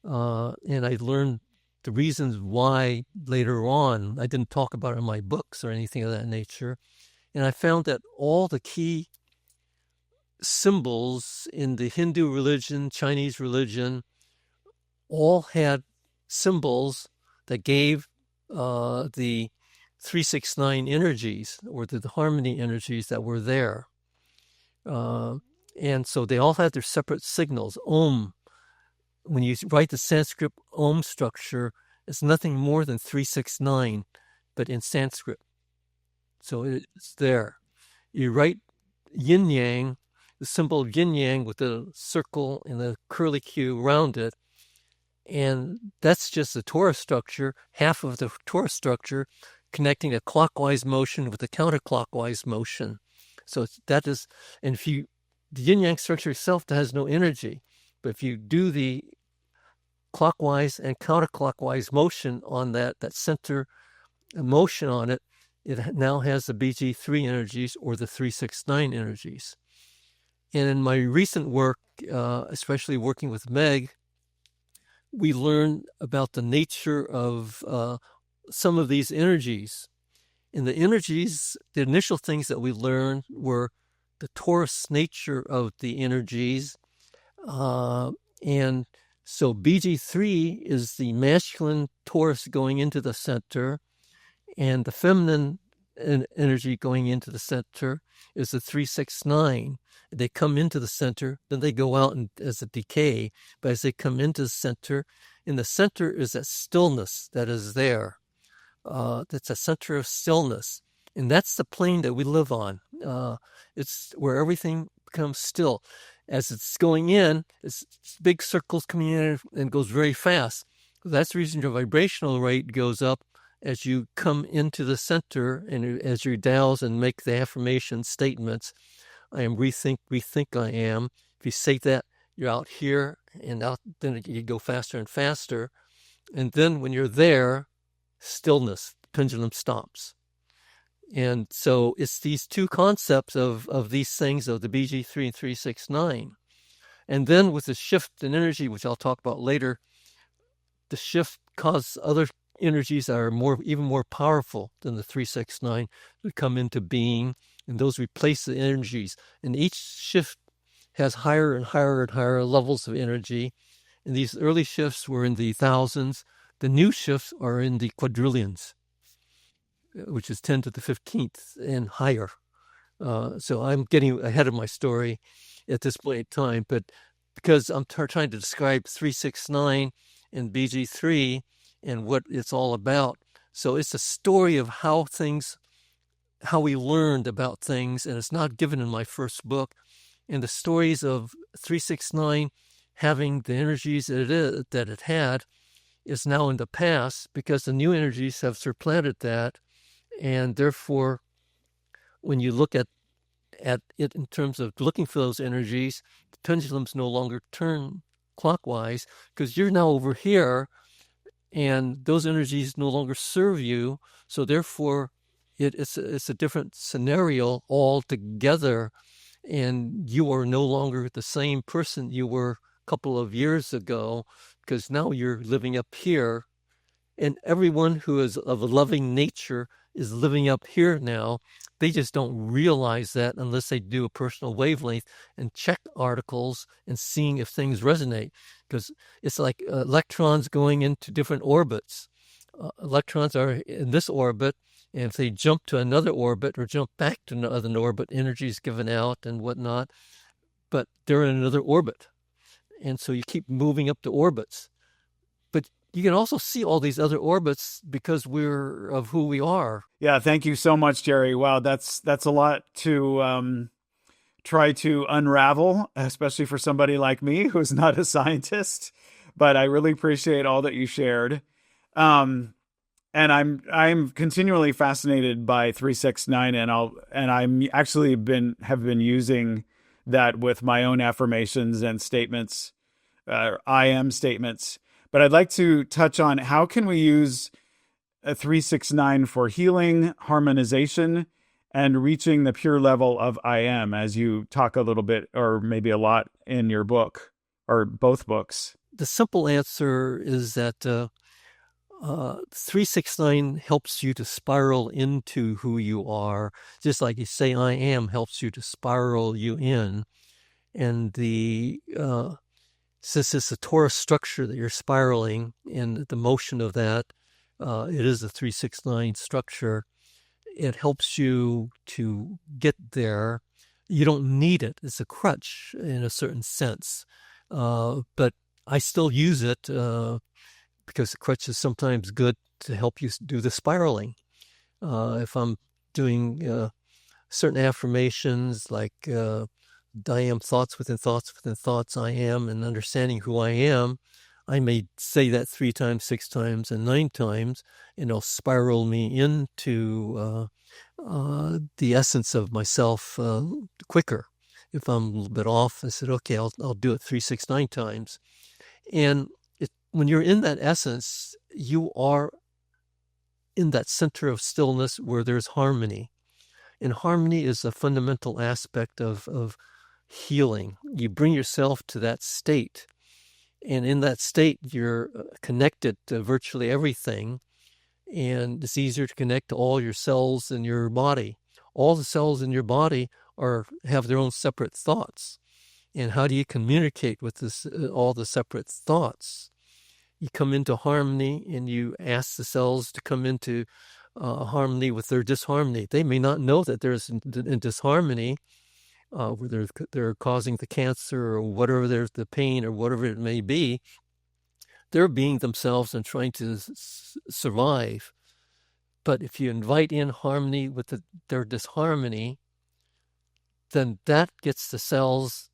[SPEAKER 1] And I learned the reasons why later on. I didn't talk about it in my books or anything of that nature. And I found that all the key symbols in the Hindu religion, Chinese religion, all had symbols that gave the 369 energies, or the harmony energies that were there. And so they all had their separate signals. Om, when you write the Sanskrit Om structure, it's nothing more than 369, but in Sanskrit. So it's there. You write yin yang, the symbol of yin yang with the circle and the curly Q around it. And that's just the torus structure, half of the torus structure connecting a clockwise motion with a counterclockwise motion. So that is, and if you, the yin yang structure itself has no energy, but if you do the clockwise and counterclockwise motion on that center motion on it, it now has the BG3 energies or the 369 energies. And in my recent work, especially working with Meg, we learned about the nature of some of these energies. And the energies, the initial things that we learned were the torus nature of the energies. And so BG3 is the masculine torus going into the center, and the feminine energy going into the center is the 369. They come into the center, then they go out as a decay. But as they come into the center, in the center is that stillness that is there. That's a center of stillness. And that's the plane that we live on. It's where everything becomes still. As it's going in, it's big circles coming in and goes very fast. That's the reason your vibrational rate goes up as you come into the center and as you douse and make the affirmation statements. I am rethink I am. If you say that, you're out here and out, then you go faster and faster. And then when you're there, stillness, the pendulum stops. And so it's these two concepts of these things, of the BG3 and 369. And then with the shift in energy, which I'll talk about later, the shift causes other energies that are even more powerful than the 369 to come into being, and those replace the energies. And each shift has higher and higher and higher levels of energy. And these early shifts were in the thousands. The new shifts are in the quadrillions, which is 10 to the 15th and higher. So I'm getting ahead of my story at this point in time, but because I'm trying to describe 369 and BG3 and what it's all about. So it's a story of how we learned about things, and it's not given in my first book. And the stories of 369 having the energies that it had is now in the past, because the new energies have supplanted that. And therefore, when you look at it in terms of looking for those energies, the pendulums no longer turn clockwise, because you're now over here and those energies no longer serve you. So therefore, it's a different scenario altogether, and you are no longer the same person you were a couple of years ago, because now you're living up here. And everyone who is of a loving nature is living up here now. They just don't realize that unless they do a personal wavelength and check articles and seeing if things resonate. Because it's like electrons going into different orbits. Electrons are in this orbit, and if they jump to another orbit or jump back to another orbit, energy is given out and whatnot. but they're in another orbit. And so you keep moving up the orbits. But you can also see all these other orbits because we're of who we are.
[SPEAKER 2] Yeah, thank you so much, Jerry. Wow, that's a lot to try to unravel, especially for somebody like me who's not a scientist. But I really appreciate all that you shared. And I'm continually fascinated by 369, and I'm actually have been using that with my own affirmations and statements, I am statements. But I'd like to touch on how can we use a 369 for healing, harmonization, and reaching the pure level of I am, as you talk a little bit or maybe a lot in your book or both books.
[SPEAKER 1] The simple answer is that 369 helps you to spiral into who you are, just like you say I am helps you to spiral you in. And since it's a torus structure that you're spiraling, and the motion of that, it is a 369 structure, it helps you to get there. You don't need it. It's a crutch in a certain sense. But I still use it because the crutch is sometimes good to help you do the spiraling. If I'm doing certain affirmations like I am thoughts within thoughts within thoughts, I am, and understanding who I am, I may say that 3 times, 6 times, and 9 times, and it'll spiral me into the essence of myself quicker. If I'm a little bit off, I said, okay, I'll do it 3, 6, 9 times. And when you're in that essence, you are in that center of stillness where there's harmony. And harmony is a fundamental aspect of healing. You bring yourself to that state. And in that state, you're connected to virtually everything. And it's easier to connect to all your cells in your body. All the cells in your body have their own separate thoughts. And how do you communicate with all the separate thoughts? You come into harmony and you ask the cells to come into harmony with their disharmony. They may not know that there's in disharmony, where they're causing the cancer or whatever, there's the pain or whatever it may be. They're being themselves and trying to survive. But if you invite in harmony with their disharmony, then that gets the cells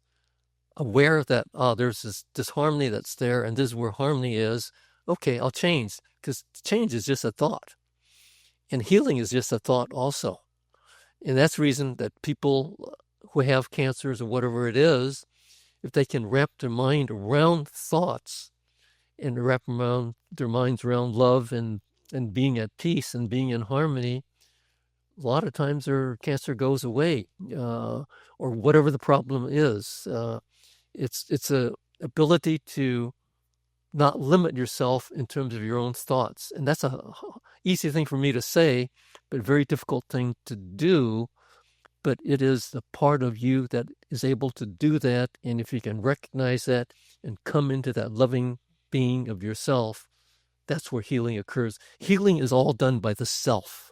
[SPEAKER 1] aware that, there's this disharmony that's there, and this is where harmony is. Okay, I'll change, because change is just a thought. And healing is just a thought also. And that's the reason that people who have cancers or whatever it is, if they can wrap their mind around thoughts and wrap their minds around love and being at peace and being in harmony, a lot of times their cancer goes away, or whatever the problem is. It's a ability to not limit yourself in terms of your own thoughts. And that's a easy thing for me to say, but very difficult thing to do. But it is the part of you that is able to do that. And if you can recognize that and come into that loving being of yourself, that's where healing occurs. Healing is all done by the self.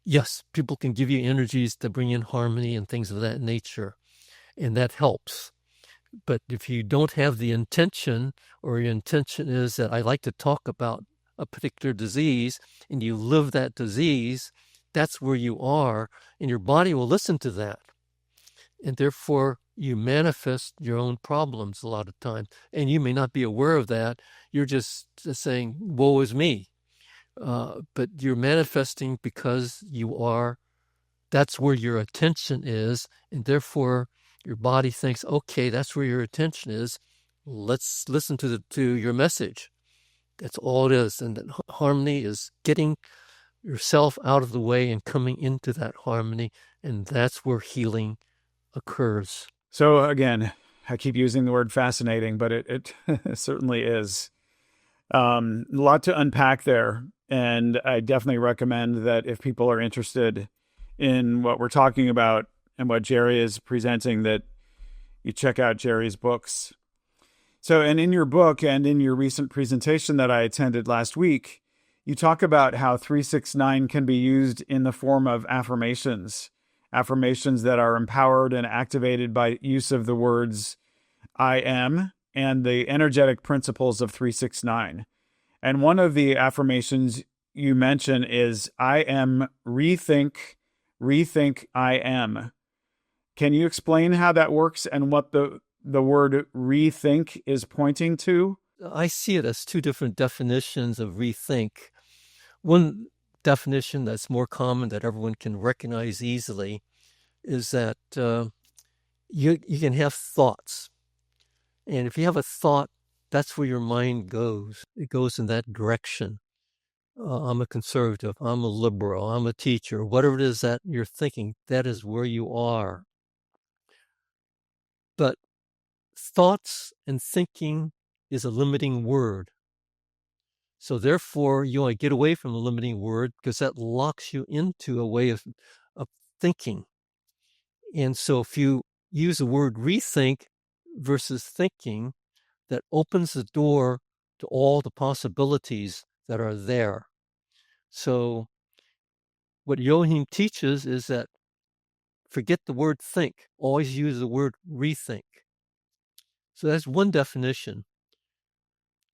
[SPEAKER 1] Yes, people can give you energies to bring in harmony and things of that nature, and that helps. But if you don't have the intention, or your intention is that I like to talk about a particular disease, and you live that disease, that's where you are, and your body will listen to that. And therefore, you manifest your own problems a lot of times. And you may not be aware of that. You're just saying, woe is me. But you're manifesting because that's where your attention is. And therefore, your body thinks, okay, that's where your attention is. Let's listen to your message. That's all it is. And that harmony is getting yourself out of the way and coming into that harmony. And that's where healing occurs.
[SPEAKER 2] So again, I keep using the word fascinating, but it certainly is. A lot to unpack there. And I definitely recommend that if people are interested in what we're talking about and what Jerry is presenting, that you check out Jerry's books. So, and in your book and in your recent presentation that I attended last week, you talk about how 369 can be used in the form of affirmations affirmations that are empowered and activated by use of the words I am and the energetic principles of 369. And one of the affirmations you mention is I am rethink I am. Can you explain how that works and what the word rethink is pointing to?
[SPEAKER 1] I see it as two different definitions of rethink. One definition that's more common that everyone can recognize easily is that you can have thoughts. And if you have a thought, that's where your mind goes. It goes in that direction. I'm a conservative, I'm a liberal, I'm a teacher, whatever it is that you're thinking, that is where you are. But thoughts and thinking is a limiting word. So therefore, you want to get away from the limiting word because that locks you into a way of thinking. And so if you use the word rethink versus thinking, that opens the door to all the possibilities that are there. So what Joachim teaches is that forget the word think, always use the word rethink. So that's one definition.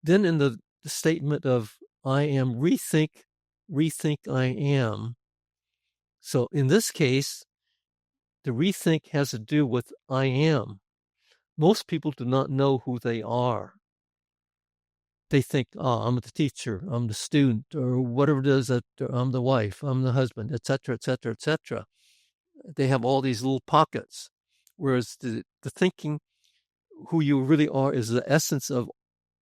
[SPEAKER 1] Then in the statement of I am rethink I am. So in this case, the rethink has to do with I am. Most people do not know who they are. They think, oh, I'm the teacher, I'm the student, or whatever it is that I'm the wife, I'm the husband, etc., etc., etc. They have all these little pockets. Whereas the thinking, who you really are, is the essence of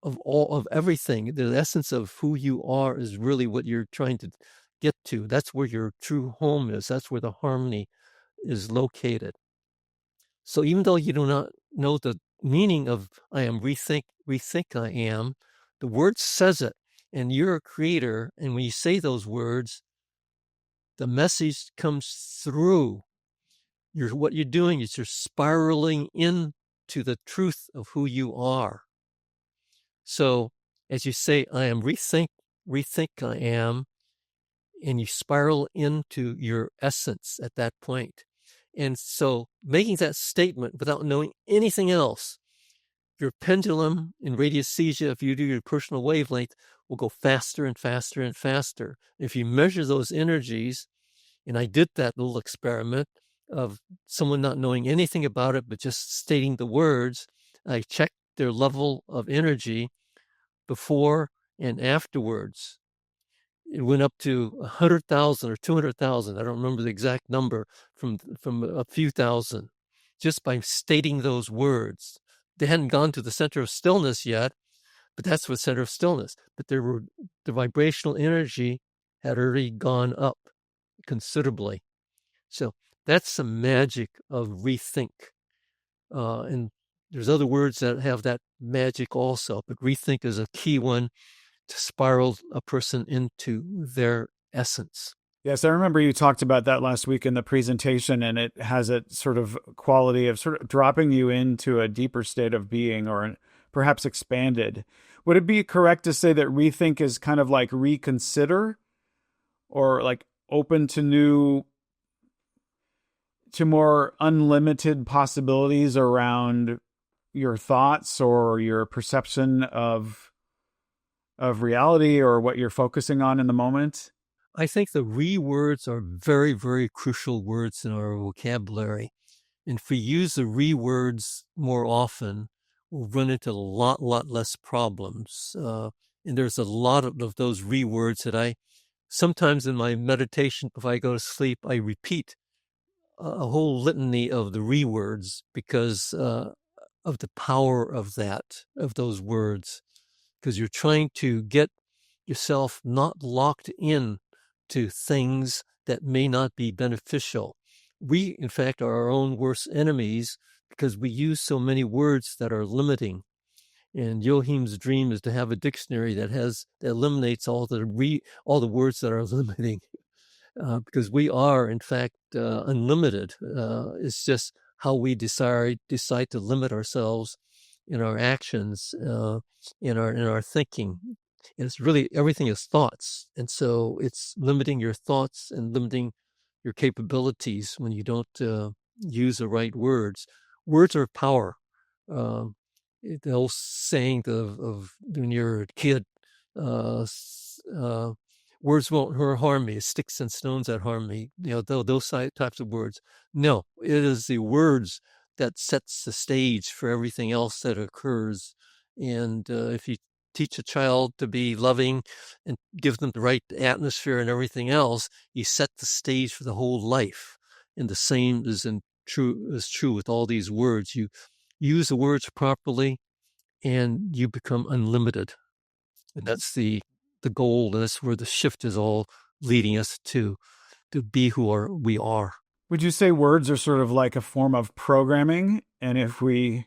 [SPEAKER 1] all of everything. The essence of who you are is really what you're trying to get to. That's where your true home is. That's where the harmony is located. So even though you do not know the meaning of I am rethink I am, the word says it, and you're a creator. And when you say those words, the message comes through. What you're doing is you're spiraling into the truth of who you are. So as you say, I am rethink I am, and you spiral into your essence at that point. And so making that statement without knowing anything else, your pendulum in radiesthesia, if you do your personal wavelength, will go faster and faster and faster. If you measure those energies, and I did that little experiment of someone not knowing anything about it, but just stating the words, I checked their level of energy before and afterwards. It went up to 100,000 or 200,000. I don't remember the exact number, from a few thousand, just by stating those words. They hadn't gone to the center of stillness yet, but that's what center of stillness. But the vibrational energy had already gone up considerably. So that's the magic of rethink. And there's other words that have that magic also, but rethink is a key one to spiral a person into their essence.
[SPEAKER 2] Yes, I remember you talked about that last week in the presentation, and it has a sort of quality of sort of dropping you into a deeper state of being, or perhaps expanded. Would it be correct to say that rethink is kind of like reconsider, or like open to more unlimited possibilities around your thoughts or your perception of reality, or what you're focusing on in the moment?
[SPEAKER 1] I think the words are very, very crucial words in our vocabulary. And if we use the words more often, we'll run into a lot less problems. And there's a lot of those words that I sometimes in my meditation, if I go to sleep, I repeat a whole litany of the words because of the power of those words, because you're trying to get yourself not locked in to things that may not be beneficial. We, in fact, are our own worst enemies because we use so many words that are limiting. And Joachim's dream is to have a dictionary that eliminates all the words that are limiting, because we are, in fact, unlimited. It's just how we decide to limit ourselves in our actions, in our thinking. And it's really, everything is thoughts. And so it's limiting your thoughts and limiting your capabilities when you don't use the right words. Words are power. The old saying of when you're a kid, uh, words won't harm me. It's sticks and stones that harm me. Those types of words. No, it is the words that sets the stage for everything else that occurs. And if you teach a child to be loving and give them the right atmosphere and everything else, you set the stage for the whole life. And the same is true with all these words. You use the words properly and you become unlimited. And that's the goal. That's where the shift is all leading us to be who we are.
[SPEAKER 2] Would you say words are sort of like a form of programming? And if we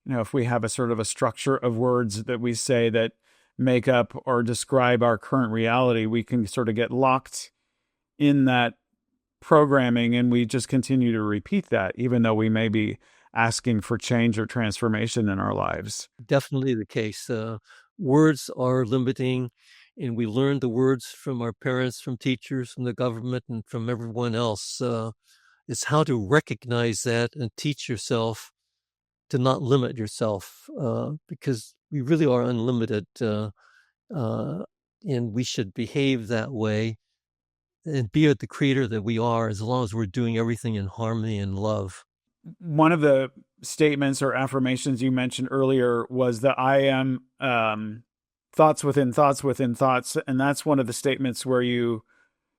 [SPEAKER 2] have a sort of a structure of words that we say that make up or describe our current reality, we can sort of get locked in that programming and we just continue to repeat that, even though we may be asking for change or transformation in our lives.
[SPEAKER 1] Definitely the case. Words are limiting, and we learn the words from our parents, from teachers, from the government, and from everyone else. It's how to recognize that and teach yourself to not limit yourself, because we really are unlimited, and we should behave that way and be the creator that we are, as long as we're doing everything in harmony and love.
[SPEAKER 2] One of the statements or affirmations you mentioned earlier was that I am thoughts within thoughts within thoughts. And that's one of the statements where you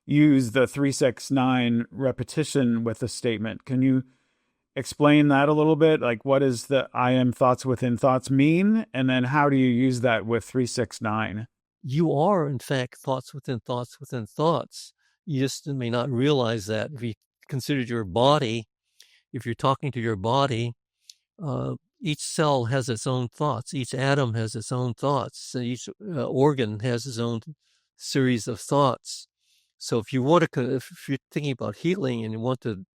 [SPEAKER 2] use the 369 repetition with the statement. Can you explain that a little bit? Like, what does the I am thoughts within thoughts mean? And then how do you use that with 369?
[SPEAKER 1] You are, in fact, thoughts within thoughts within thoughts. You just may not realize that. If you considered your body, if you're talking to your body, each cell has its own thoughts. Each atom has its own thoughts. Each organ has its own series of thoughts. So if you're thinking about healing and you want to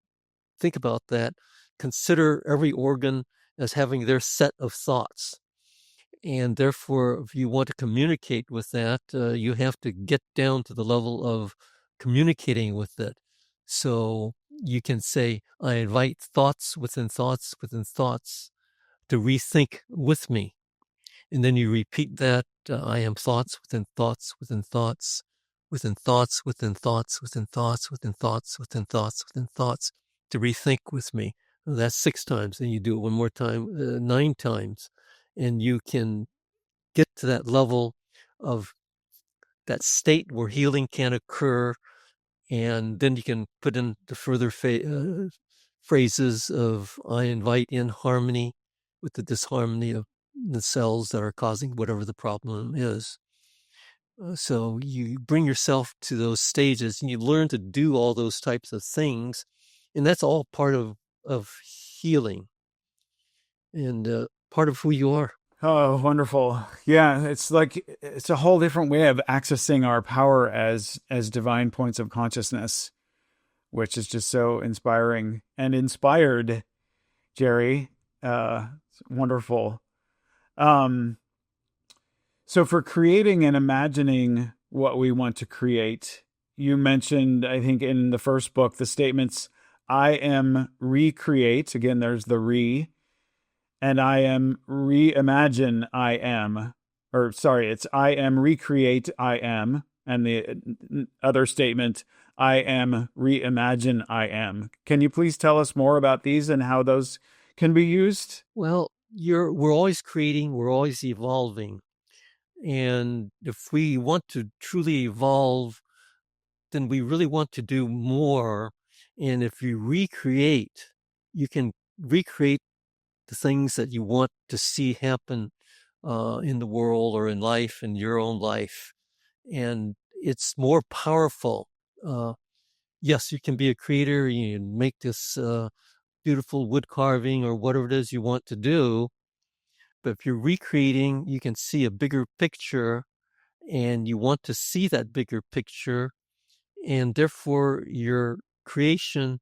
[SPEAKER 1] think about that, consider every organ as having their set of thoughts. And therefore, if you want to communicate with that, you have to get down to the level of communicating with it. So you can say, I invite thoughts within thoughts within thoughts to rethink with me. And then you repeat that, I am thoughts within thoughts within thoughts within thoughts within thoughts within thoughts within thoughts within thoughts within thoughts to rethink with me. That's 6 times. And you do it one more time, 9 times. And you can get to that level of that state where healing can occur. And then you can put in the further phrases of I invite in harmony with the disharmony of the cells that are causing whatever the problem is. So you bring yourself to those stages and you learn to do all those types of things. And that's all part of healing and part of who you are.
[SPEAKER 2] Oh, wonderful. Yeah, it's like it's a whole different way of accessing our power as divine points of consciousness, which is just so inspiring and inspired, Jerry. Wonderful. So for creating and imagining what we want to create, you mentioned, I think in the first book, the statements, I am recreate. Again, there's the re. And I am reimagine I am. Or sorry, it's I am recreate I am. And the other statement, I am reimagine I am. Can you please tell us more about these and how those can be used?
[SPEAKER 1] Well, we're always creating, we're always evolving. And if we want to truly evolve, then we really want to do more. And if you recreate, you can recreate the things that you want to see happen in the world or in life, in your own life. And it's more powerful. Yes, you can be a creator. You can make this beautiful wood carving or whatever it is you want to do. But if you're recreating, you can see a bigger picture and you want to see that bigger picture. And therefore, your creation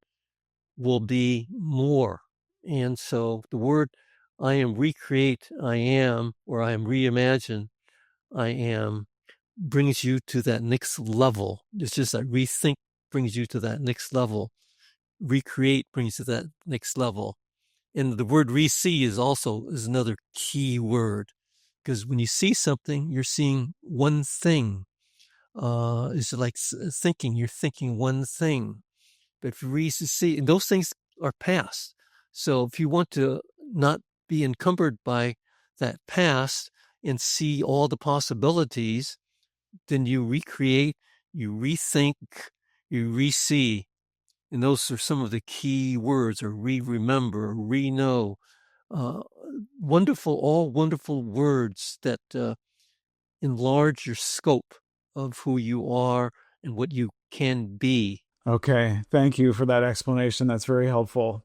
[SPEAKER 1] will be more. And so the word I am recreate, I am, or I am reimagine, I am, brings you to that next level. It's just that rethink brings you to that next level. Recreate brings you to that next level. And the word re-see is another key word, because when you see something, you're seeing one thing. It's like thinking, you're thinking one thing. But if you re-see, and those things are past. So if you want to not be encumbered by that past and see all the possibilities, then you recreate, you rethink, you re-see. And those are some of the key words, or remember, know. All wonderful words that enlarge your scope of who you are and what you can be.
[SPEAKER 2] Okay, thank you for that explanation. That's very helpful.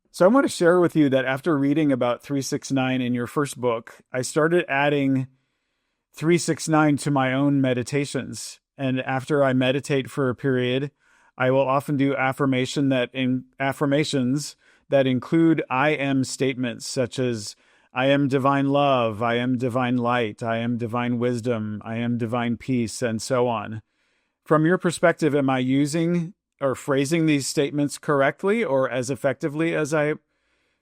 [SPEAKER 2] So I want to share with you that after reading about 369 in your first book, I started adding 369 to my own meditations. And after I meditate for a period, I will often do affirmations that include I am statements, such as I am divine love, I am divine light, I am divine wisdom, I am divine peace, and so on. From your perspective, am I using or phrasing these statements correctly or as effectively as I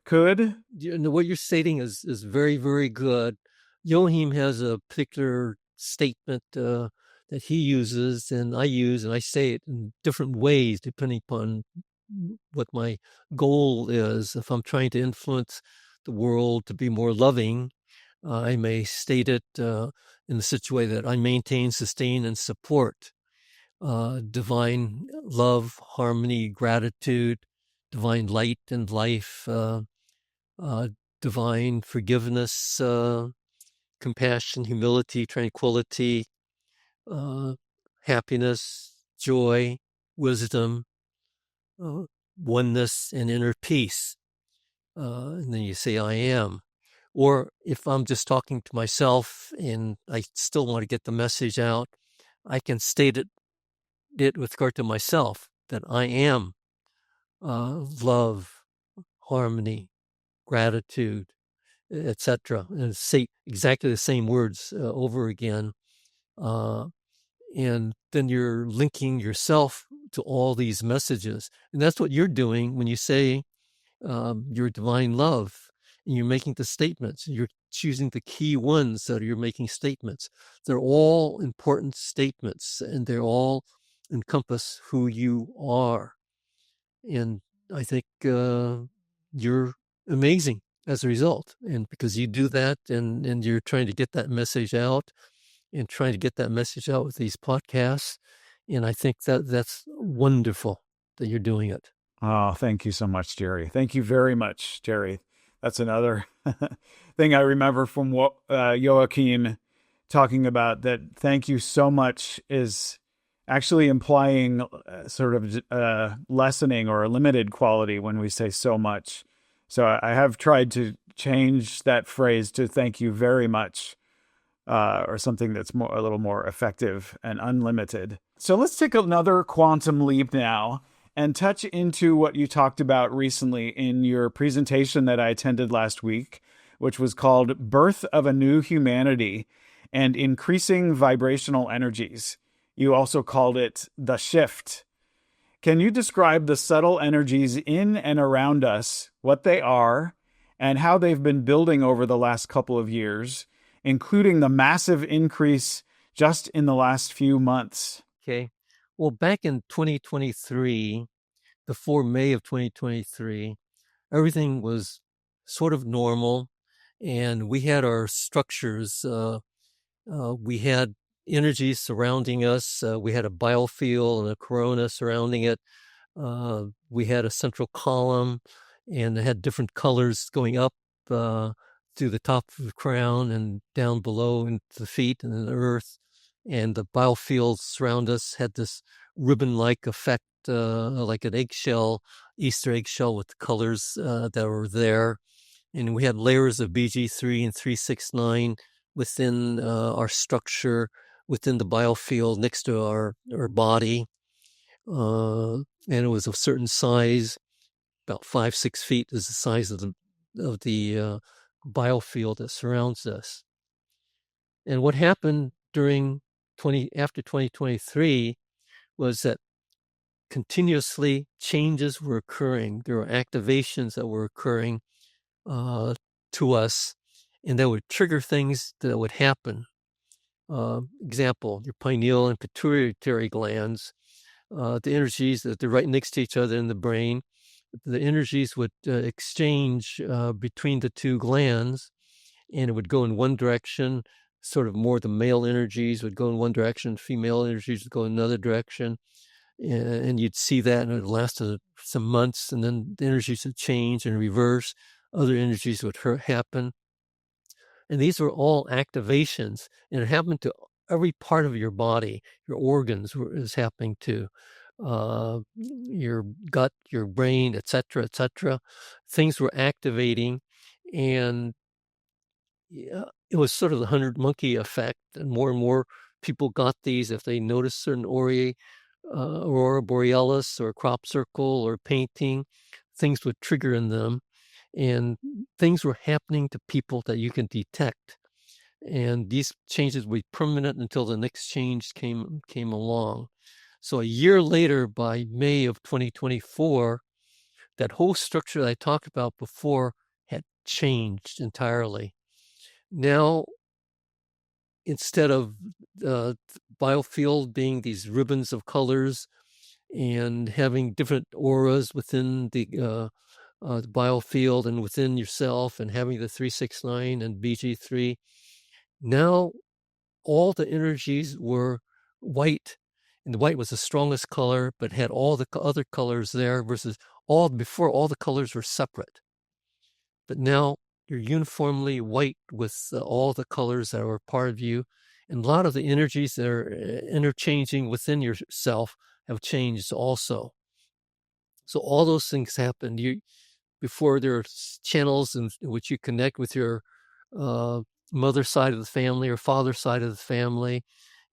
[SPEAKER 2] could?
[SPEAKER 1] What you're stating is very, very good. Joachim has a particular statement that he uses, and I use, and I say it in different ways depending upon what my goal is. If I'm trying to influence the world to be more loving, I may state it in such a way that I maintain, sustain, and support divine love, harmony, gratitude, divine light and life, divine forgiveness, compassion, humility, tranquility, happiness, joy, wisdom, oneness, and inner peace. And then you say, I am. Or if I'm just talking to myself and I still want to get the message out, I can state it with regard to myself, that I am love, harmony, gratitude, etc., and say exactly the same words over again. And then you're linking yourself to all these messages. And that's what you're doing when you say your divine love, and you're making the statements. You're choosing the key ones that you're making statements. They're all important statements, and they all encompass who you are. And I think you're amazing as a result. And because you do that, and you're trying to get that message out, and trying to get that message out with these podcasts. And I think that's wonderful that you're doing it.
[SPEAKER 2] Oh, thank you so much, Jerry. Thank you very much, Jerry. That's another thing I remember from what Joachim talking about, that thank you so much is actually implying sort of lessening or a limited quality when we say so much. So I have tried to change that phrase to thank you very much, or something that's a little more effective and unlimited. So let's take another quantum leap now and touch into what you talked about recently in your presentation that I attended last week, which was called Birth of a New Humanity and Increasing Vibrational Energies. You also called it The Shift. Can you describe the subtle energies in and around us, what they are, and how they've been building over the last couple of years, including the massive increase just in the last few months?
[SPEAKER 1] Okay. Well, back in 2023, before May of 2023, everything was sort of normal, and we had our structures. We had energy surrounding us. We had a biofield and a corona surrounding it. We had a central column, and it had different colors going up to the top of the crown and down below into the feet and the earth. And the biofields around us had this ribbon-like effect, like an eggshell, Easter eggshell with the colors that were there. And we had layers of BG3 and 369 within our structure, within the biofield next to our body. And it was of a certain size, about 5-6 feet is the size of the biofield that surrounds us. And what happened after 2023 was that continuously changes were occurring. There were activations that were occurring to us, and that would trigger things that would happen. Example, your pineal and pituitary glands, the energies that they're right next to each other in the brain. The energies would exchange between the two glands, and it would go in one direction. Sort of more the male energies would go in one direction, female energies would go in another direction. And you'd see that, and it lasted some months, and then the energies would change and reverse. Other energies would happen. And these were all activations, and it happened to every part of your body. Your organs is happening to your gut, your brain, etc., etc. Things were activating, and it was sort of the 100 monkey effect, and more people got these if they noticed certain aurora borealis or crop circle or painting. Things would trigger in them, and things were happening to people that you can detect. And these changes would be permanent until the next change came along. So a year later, by May of 2024, that whole structure that I talked about before had changed entirely. Now, instead of the biofield being these ribbons of colors and having different auras within the biofield and within yourself, and having the 369 and BG3, now all the energies were white, and the white was the strongest color, but had all the other colors there, versus before all the colors were separate. But now you're uniformly white with all the colors that are part of you, and a lot of the energies that are interchanging within yourself have changed also. So all those things happen. Before there are channels in which you connect with your mother side of the family or father side of the family,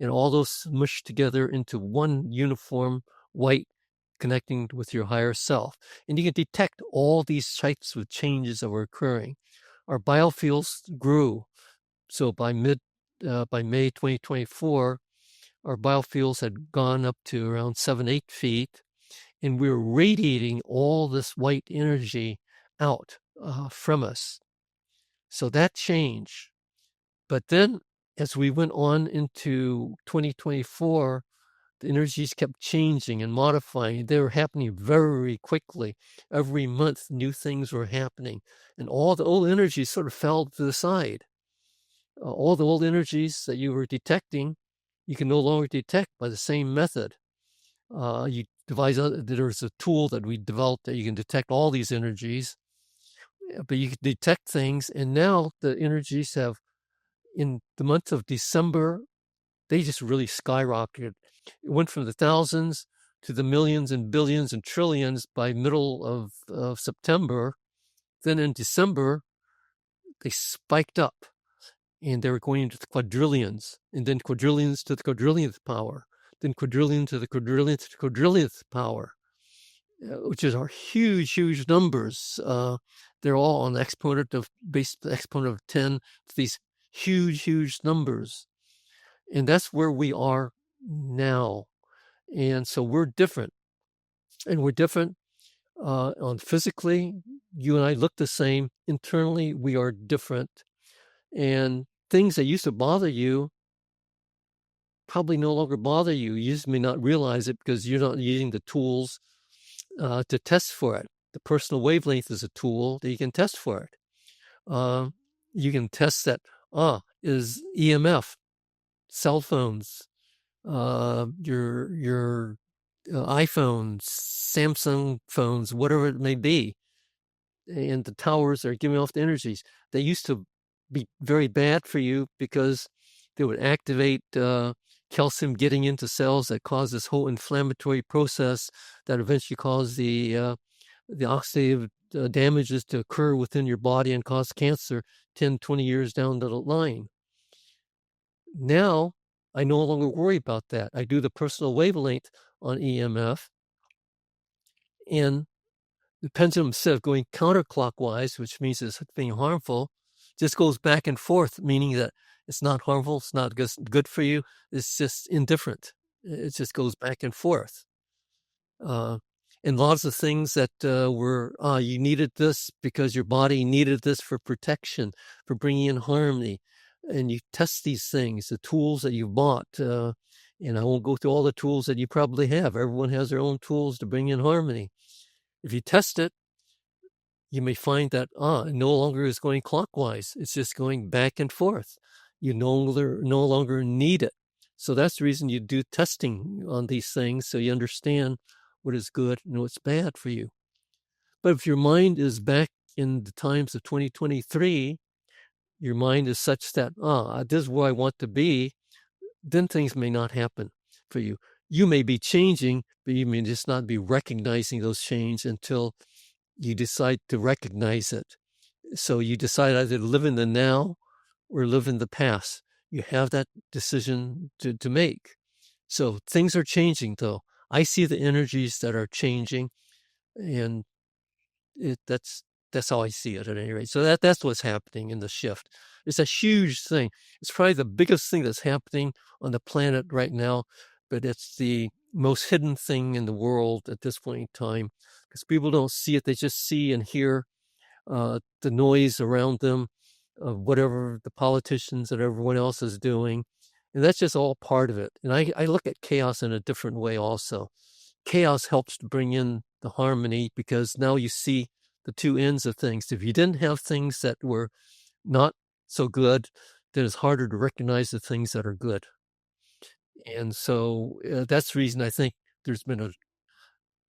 [SPEAKER 1] and all those mush together into one uniform white, connecting with your higher self. And you can detect all these types of changes that were occurring. Our biofields grew. So by May 2024, our biofields had gone up to around 7-8 feet, and we were radiating all this white energy out from us. So that changed. But then as we went on into 2024, the energies kept changing and modifying. They were happening very quickly. Every month, new things were happening. And all the old energies sort of fell to the side. All the old energies that you were detecting, you can no longer detect by the same method. There's a tool that we developed that you can detect all these energies, but you can detect things. And now the energies have, in the month of December, they just really skyrocketed. It went from the thousands to the millions and billions and trillions by middle of September. Then in December, they spiked up, and they were going into the quadrillions, and then quadrillions to the quadrillionth power, then quadrillion to the quadrillionth to the quadrillionth power, which are huge, huge numbers. They're all on the exponent of 10 to these huge, huge numbers. And that's where we are now. And so we're different. And we're different on physically. You and I look the same. Internally, we are different. And things that used to bother you probably no longer bother you. You just may not realize it because you're not using the tools to test for it. The personal wavelength is a tool that you can test for it. You can test that, is EMF, cell phones, your iPhones, Samsung phones, whatever it may be, and the towers are giving off the energies. They used to be very bad for you because they would activate calcium getting into cells that cause this whole inflammatory process that eventually cause the oxidative damages to occur within your body and cause cancer 10, 20 years down the line. Now, I no longer worry about that. I do the personal wavelength on EMF, and the pendulum, instead of going counterclockwise, which means it's being harmful, just goes back and forth, meaning that it's not harmful, it's not good for you, it's just indifferent. It just goes back and forth. And lots of things that were, you needed this because your body needed this for protection, for bringing in harmony. And you test these things, the tools that you've bought. And I won't go through all the tools that you probably have. Everyone has their own tools to bring in harmony. If you test it, you may find that it no longer is going clockwise. It's just going back and forth. You no longer need it. So that's the reason you do testing on these things, so you understand what is good and what's bad for you. But if your mind is back in the times of 2023, your mind is such that, this is where I want to be, then things may not happen for you. You may be changing, but you may just not be recognizing those changes until you decide to recognize it. So you decide either to live in the now or live in the past. You have that decision to make. So things are changing, though. I see the energies that are changing, and that's how I see it at any rate. So that's what's happening in the shift. It's a huge thing. It's probably the biggest thing that's happening on the planet right now, but it's the most hidden thing in the world at this point in time, because people don't see it. They just see and hear the noise around them of whatever the politicians and everyone else is doing. And that's just all part of it. And I look at chaos in a different way also. Chaos helps to bring in the harmony, because now you see the two ends of things. If you didn't have things that were not so good, then it's harder to recognize the things that are good. And so that's the reason I think there's been a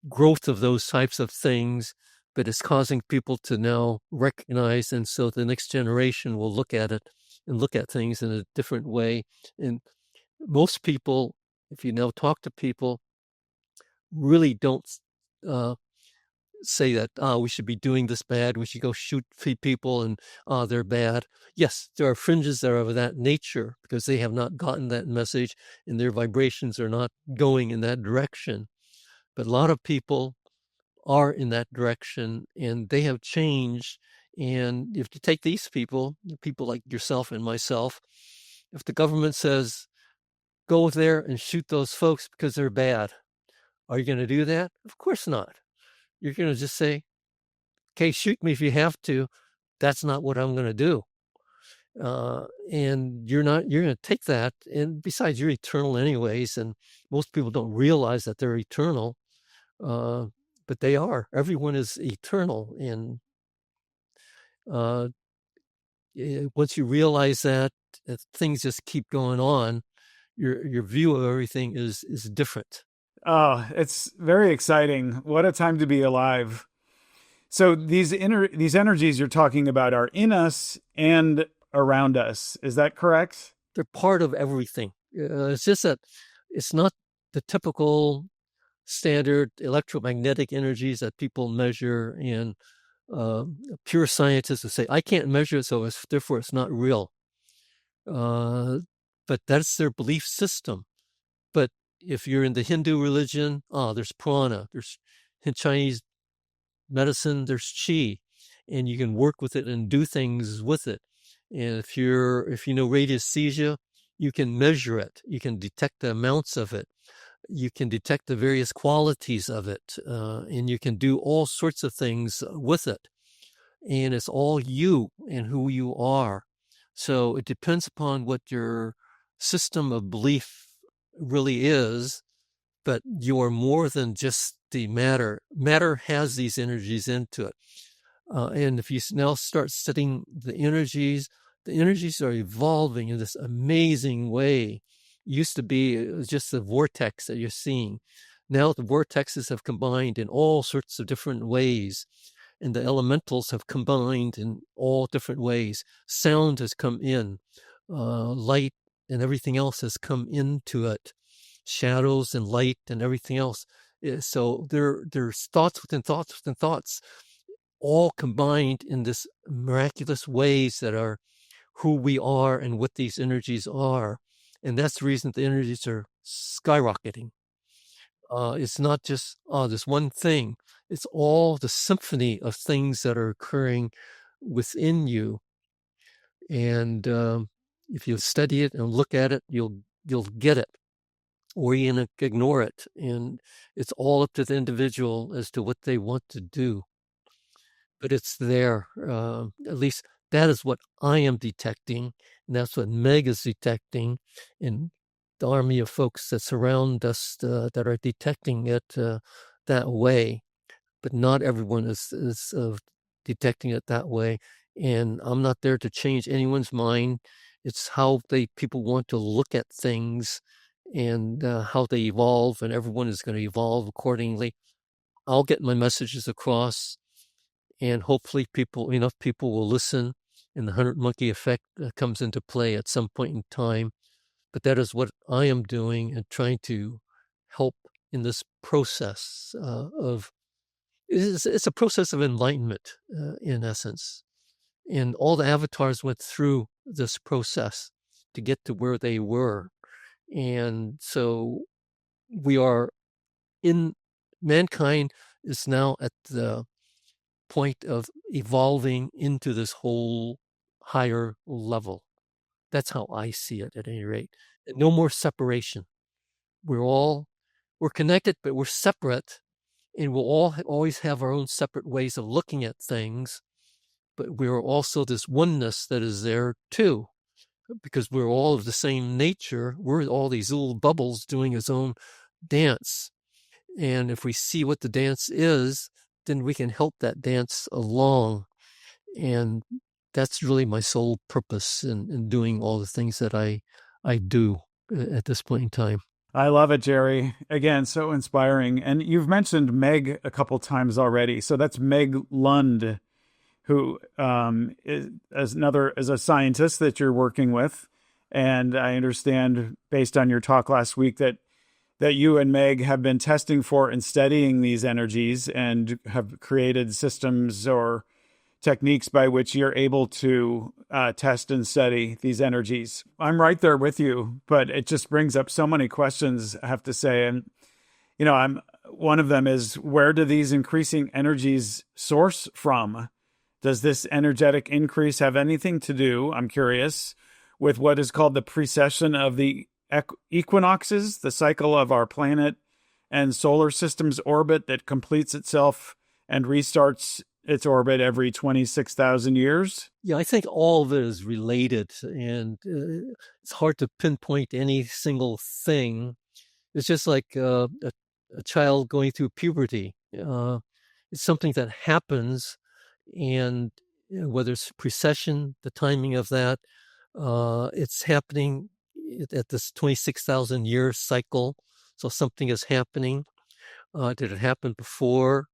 [SPEAKER 1] growth of those types of things, but it's causing people to now recognize. And so the next generation will look at it and look at things in a different way. And most people, if you now talk to people, really don't say that we should be doing this bad, we should go shoot people, and they're bad. Yes, there are fringes that are of that nature because they have not gotten that message and their vibrations are not going in that direction. But a lot of people are in that direction and they have changed. And if you take these people like yourself and myself, if the government says, go there and shoot those folks because they're bad, are you going to do that? Of course not. You're going to just say, okay, shoot me if you have to. That's not what I'm going to do. And you're going to take that. And besides, you're eternal anyways. And most people don't realize that they're eternal. But they are. Everyone is eternal. And once you realize that, things just keep going on. Your view of everything is different.
[SPEAKER 2] Oh, it's very exciting. What a time to be alive. So these energies you're talking about are in us and around us. Is that correct?
[SPEAKER 1] They're part of everything. It's just that it's not the typical standard electromagnetic energies that people measure, and pure scientists will say, I can't measure it, so therefore it's not real. But that's their belief system. But if you're in the Hindu religion, there's prana, there's in Chinese medicine, there's qi, and you can work with it and do things with it. And if you know radiesthesia, you can measure it. You can detect the amounts of it. You can detect the various qualities of it, and you can do all sorts of things with it. And it's all you and who you are. So it depends upon what your system of belief really is, but you are more than just the matter. Matter has these energies into it. And if you now start studying the energies are evolving in this amazing way. It used to be just the vortex that you're seeing. Now the vortexes have combined in all sorts of different ways, and the elementals have combined in all different ways. Sound has come in, light and everything else has come into it, shadows and light and everything else. So there's thoughts within thoughts within thoughts, all combined in this miraculous ways that are who we are and what these energies are. And that's the reason the energies are skyrocketing. It's not just this one thing. It's all the symphony of things that are occurring within you. And if you study it and look at it, you'll get it. or you can ignore it. And it's all up to the individual as to what they want to do. But it's there. At least that is what I am detecting, and that's what Meg is detecting, and the army of folks that surround us that are detecting it that way. But not everyone is detecting it that way, and I'm not there to change anyone's mind. It's how people want to look at things, and how they evolve, and everyone is going to evolve accordingly. I'll get my messages across, and hopefully enough people will listen, and the 100 monkey effect comes into play at some point in time. But that is what I am doing, and trying to help in this process it's a process of enlightenment, in essence. And all the avatars went through this process to get to where they were. And so mankind is now at the point of evolving into this whole higher level. That's how I see it, at any rate. No more separation. We're connected, but we're separate, and we'll all always have our own separate ways of looking at things. But we're also this oneness that is there too, because we're all of the same nature. We're all these little bubbles doing its own dance. And if we see what the dance is, then we can help that dance along. And that's really my sole purpose in doing all the things that I do at this point in time.
[SPEAKER 2] I love it, Jerry. Again, so inspiring. And you've mentioned Meg a couple times already. So that's Meg Lund, who is a scientist that you're working with. And I understand, based on your talk last week, that you and Meg have been testing for and studying these energies, and have created systems or techniques by which you're able to test and study these energies. I'm right there with you, but it just brings up so many questions, I have to say. And, one of them is, where do these increasing energies source from? Does this energetic increase have anything to do, I'm curious, with what is called the precession of the equinoxes, the cycle of our planet and solar system's orbit that completes itself and restarts its orbit every 26,000 years?
[SPEAKER 1] Yeah, I think all of it is related, and it's hard to pinpoint any single thing. It's just like a child going through puberty. It's something that happens, and whether it's precession, the timing of that, it's happening at this 26,000 year cycle. So something is happening. Did it happen before?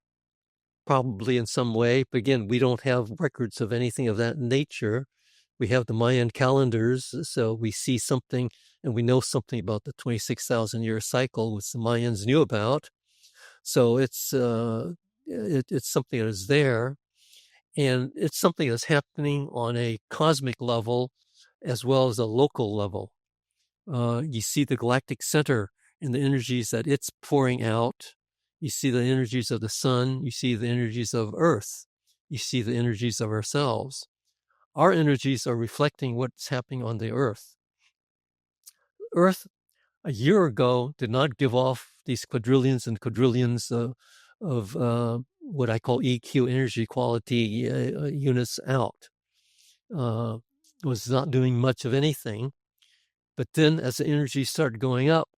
[SPEAKER 1] Probably in some way. But again, we don't have records of anything of that nature. We have the Mayan calendars, so we see something and we know something about the 26,000 year cycle, which the Mayans knew about. So it's something that is there, and it's something that's happening on a cosmic level as well as a local level. You see the galactic center and the energies that it's pouring out. You see the energies of the sun. You see the energies of Earth. You see the energies of ourselves. Our energies are reflecting what's happening on the Earth. Earth, a year ago, did not give off these quadrillions and quadrillions of what I call EQ, energy quality units out. Was not doing much of anything. But then as the energy started going up,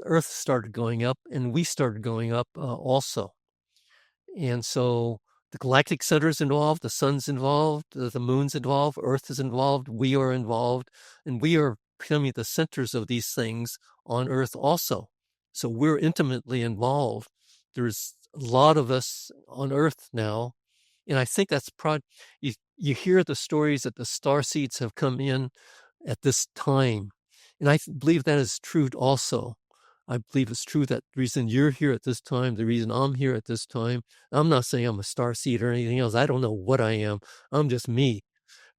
[SPEAKER 1] Earth started going up, and we started going up also. And so the galactic center is involved, the sun's involved, the moon's involved, Earth is involved, we are involved, and we are becoming the centers of these things on Earth also. So we're intimately involved. There's a lot of us on Earth now. And I think that's you hear the stories that the star seeds have come in at this time. And I believe that is true also. I believe it's true that the reason you're here at this time, the reason I'm here at this time, I'm not saying I'm a star seed or anything else. I don't know what I am. I'm just me.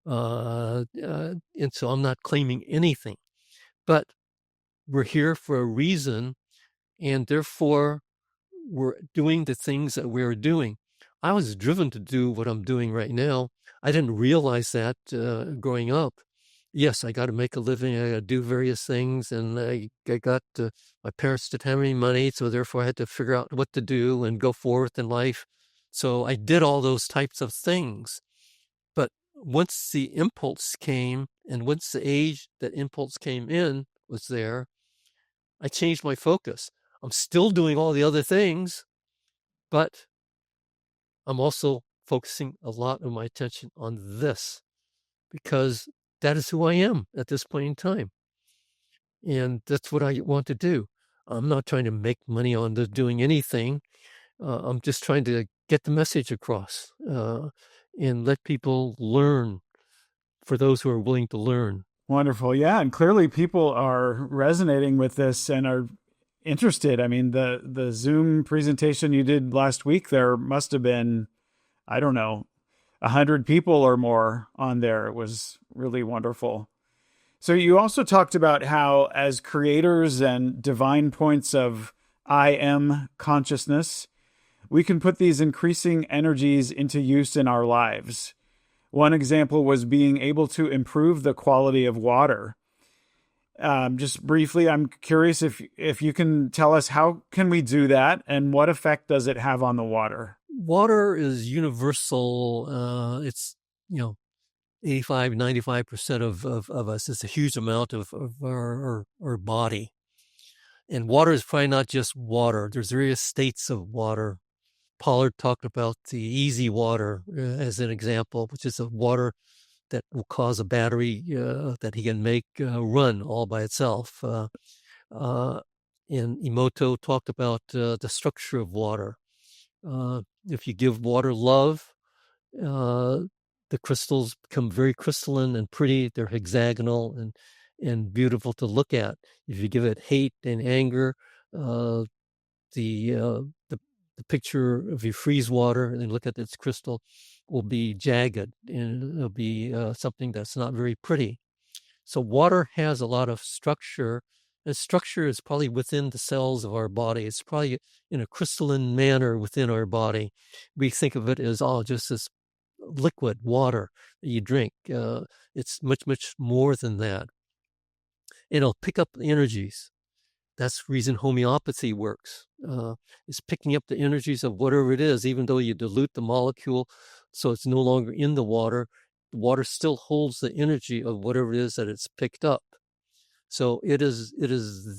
[SPEAKER 1] And so I'm not claiming anything. But we're here for a reason, and therefore we're doing the things that we're doing. I was driven to do what I'm doing right now. I didn't realize that growing up. yes, I got to make a living. I got to do various things. And I got my parents didn't have any money. So therefore I had to figure out what to do and go forth in life. So I did all those types of things. But once the impulse came and once the age that impulse came in was there, I changed my focus. I'm still doing all the other things, but I'm also focusing a lot of my attention on this because that is who I am at this point in time. And that's what I want to do. I'm not trying to make money on doing anything. I'm just trying to get the message across and let people learn for those who are willing to learn.
[SPEAKER 2] Wonderful. Yeah, and clearly people are resonating with this and are interested. I mean, the Zoom presentation you did last week, there must have been, I don't know, 100 people or more on there. It was really wonderful. So you also talked about how as creators and divine points of I am consciousness, we can put these increasing energies into use in our lives. One example was being able to improve the quality of water. Just briefly, I'm curious if you can tell us how can we do that and what effect does it have on the water?
[SPEAKER 1] Water is universal. It's, 85, 95% of us. It's a huge amount of our body. And water is probably not just water. There's various states of water. Pollard talked about the easy water as an example, which is a water that will cause a battery that he can make run all by itself. And Emoto talked about the structure of water. If you give water love, the crystals become very crystalline and pretty. They're hexagonal and beautiful to look at. If you give it hate and anger, the picture of you freeze water and look at its crystal will be jagged and it'll be something that's not very pretty. So water has a lot of structure. And structure is probably within the cells of our body. It's probably in a crystalline manner within our body. We think of it as just this liquid water that you drink. It's much, much more than that. It'll pick up the energies. That's the reason homeopathy works. It's picking up the energies of whatever it is, even though you dilute the molecule so it's no longer in the water still holds the energy of whatever it is that it's picked up. So it is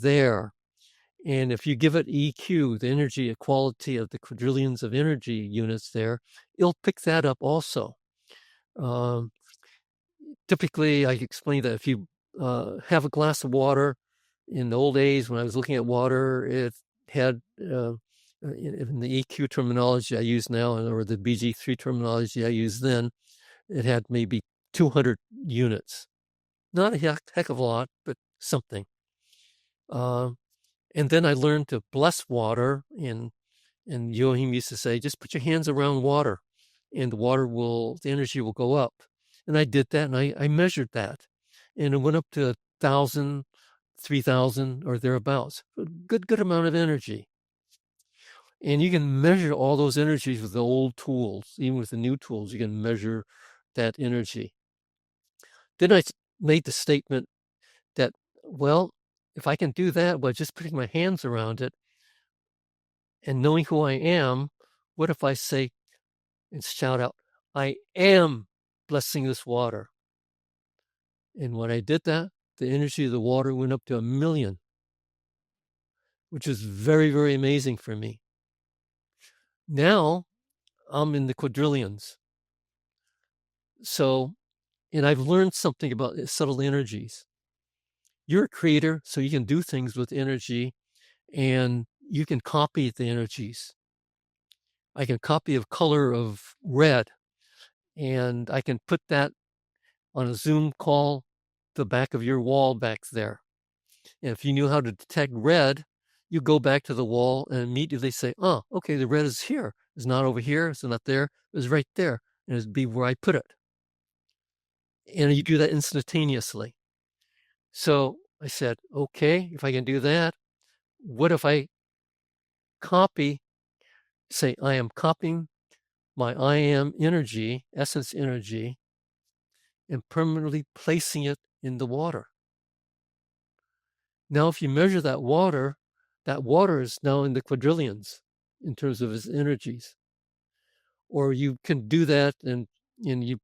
[SPEAKER 1] there. And if you give it EQ, the energy equality of the quadrillions of energy units there, it'll pick that up also. Typically, I explain that if you have a glass of water, in the old days when I was looking at water, it had, in the EQ terminology I use now, or the BG3 terminology I used then, it had maybe 200 units. Not a heck of a lot, but something. And then I learned to bless water, and Joachim used to say, just put your hands around water, and the energy will go up. And I did that, and I measured that, and it went up to 1,000, 3,000 or thereabouts. A good amount of energy. And you can measure all those energies with the old tools. Even with the new tools, you can measure that energy. Then I made the statement that, well, if I can do that by just putting my hands around it and knowing who I am, what if I say and shout out, I am blessing this water. And when I did that, the energy of the water went up to 1,000,000, which is very, very amazing for me. Now I'm in the quadrillions. So, and I've learned something about subtle energies. You're a creator, so you can do things with energy and you can copy the energies. I can copy a color of red and I can put that on a Zoom call, the back of your wall back there. And if you knew how to detect red, you go back to the wall and immediately say, oh, okay, the red is here. It's not over here. It's not there. It's right there. And it'd be where I put it. And you do that instantaneously. So I said, okay, if I can do that, what if I say I am copying my I am energy, essence energy, and permanently placing it in the water. Now, if you measure that water is now in the quadrillions in terms of its energies. Or you can do that, and you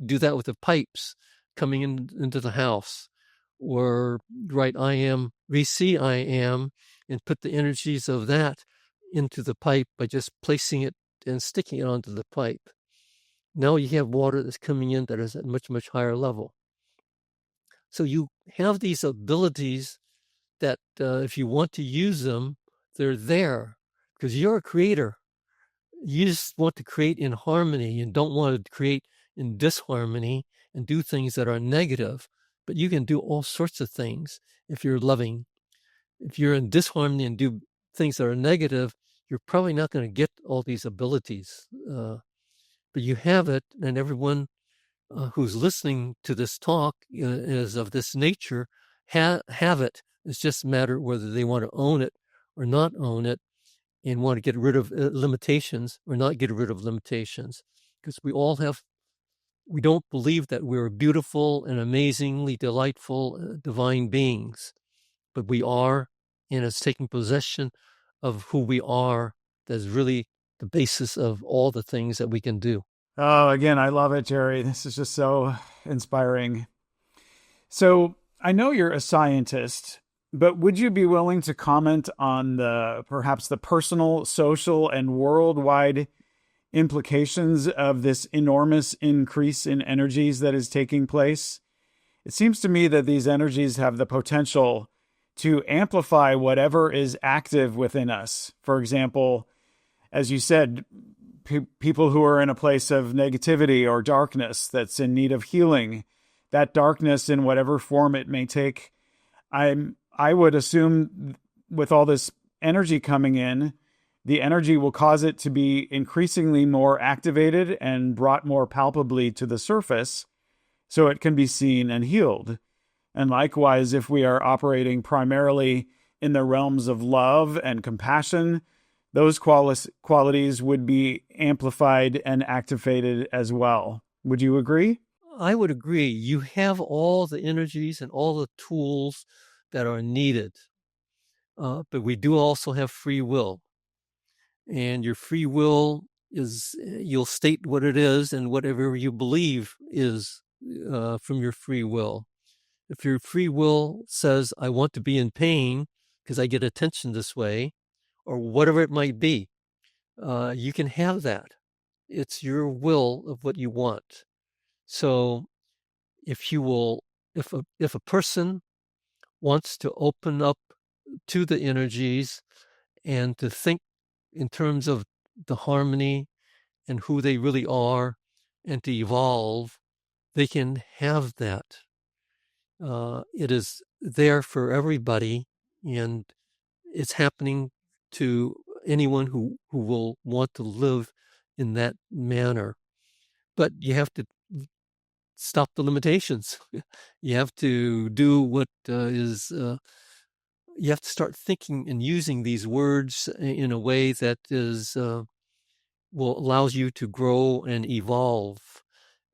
[SPEAKER 1] do that with the pipes coming into the house, or write I am, VC I am, and put the energies of that into the pipe by just placing it and sticking it onto the pipe. Now you have water that's coming in that is at much, much higher level. So you have these abilities that if you want to use them, they're there because you're a creator. You just want to create in harmony and don't want to create in disharmony and do things that are negative. But you can do all sorts of things if you're loving. If you're in disharmony and do things that are negative, you're probably not going to get all these abilities. But you have it, and everyone who's listening to this talk is of this nature, have it. It's just a matter whether they want to own it or not own it, and want to get rid of limitations or not get rid of limitations. Because we don't believe that we're beautiful and amazingly delightful divine beings, but we are, and it's taking possession of who we are that's really the basis of all the things that we can do.
[SPEAKER 2] Oh, again, I love it, Jerry. This is just so inspiring. So I know you're a scientist, but would you be willing to comment on perhaps the personal, social, and worldwide implications of this enormous increase in energies that is taking place? It seems to me that these energies have the potential to amplify whatever is active within us. For example, as you said, people who are in a place of negativity or darkness that's in need of healing, that darkness in whatever form it may take, I would assume with all this energy coming in, the energy will cause it to be increasingly more activated and brought more palpably to the surface so it can be seen and healed. And likewise, if we are operating primarily in the realms of love and compassion, those qualities would be amplified and activated as well. Would you agree?
[SPEAKER 1] I would agree. You have all the energies and all the tools that are needed. But we do also have free will. And your free will is, you'll state what it is and whatever you believe is from your free will. If your free will says, I want to be in pain because I get attention this way, or whatever it might be, you can have that. It's your will of what you want. So if a person wants to open up to the energies and to think in terms of the harmony and who they really are and to evolve, they can have that. It is there for everybody, and it's happening to anyone who will want to live in that manner. But you have to stop the limitations. You have to do what you have to start thinking and using these words in a way that allows you to grow and evolve.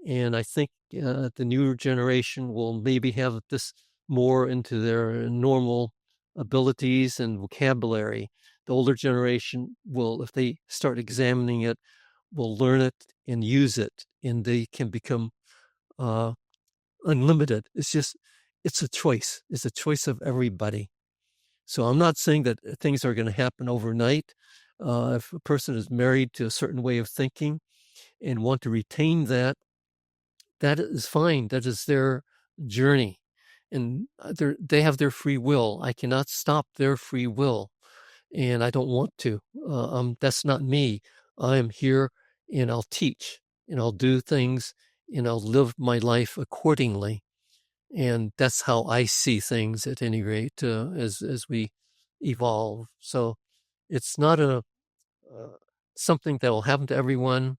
[SPEAKER 1] And I think the newer generation will maybe have this more into their normal abilities and vocabulary. The older generation will, if they start examining it, will learn it and use it, and they can become unlimited. It's a choice. It's a choice of everybody. So I'm not saying that things are going to happen overnight. If a person is married to a certain way of thinking and want to retain that, that is fine. That is their journey. And they have their free will. I cannot stop their free will. And I don't want to. That's not me. I am here and I'll teach and I'll do things and I'll live my life accordingly. And that's how I see things at any rate as we evolve. So it's not something that will happen to everyone,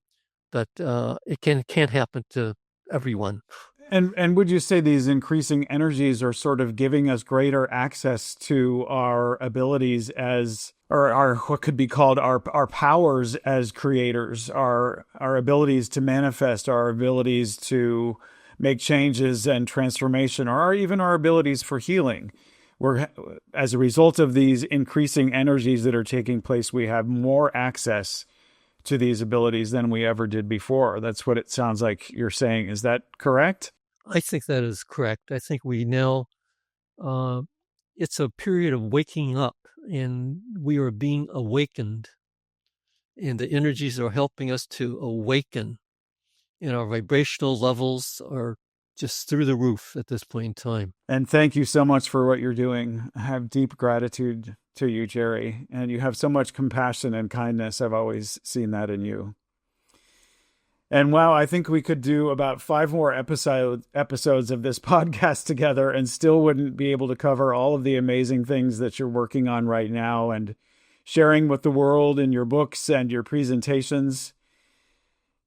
[SPEAKER 1] but it can't happen to everyone.
[SPEAKER 2] And would you say these increasing energies are sort of giving us greater access to our abilities or our what could be called our powers as creators, our abilities to manifest, our abilities to make changes and transformation, or even our abilities for healing. We're, as a result of these increasing energies that are taking place, we have more access to these abilities than we ever did before. That's what it sounds like you're saying. Is that correct?
[SPEAKER 1] I think that is correct. I think we now, it's a period of waking up, and we are being awakened, and the energies are helping us to awaken, and our vibrational levels are just through the roof at this point in time.
[SPEAKER 2] And thank you so much for what you're doing. I have deep gratitude to you, Jerry. And you have so much compassion and kindness. I've always seen that in you. And wow, I think we could do about 5 more episodes of this podcast together and still wouldn't be able to cover all of the amazing things that you're working on right now and sharing with the world in your books and your presentations.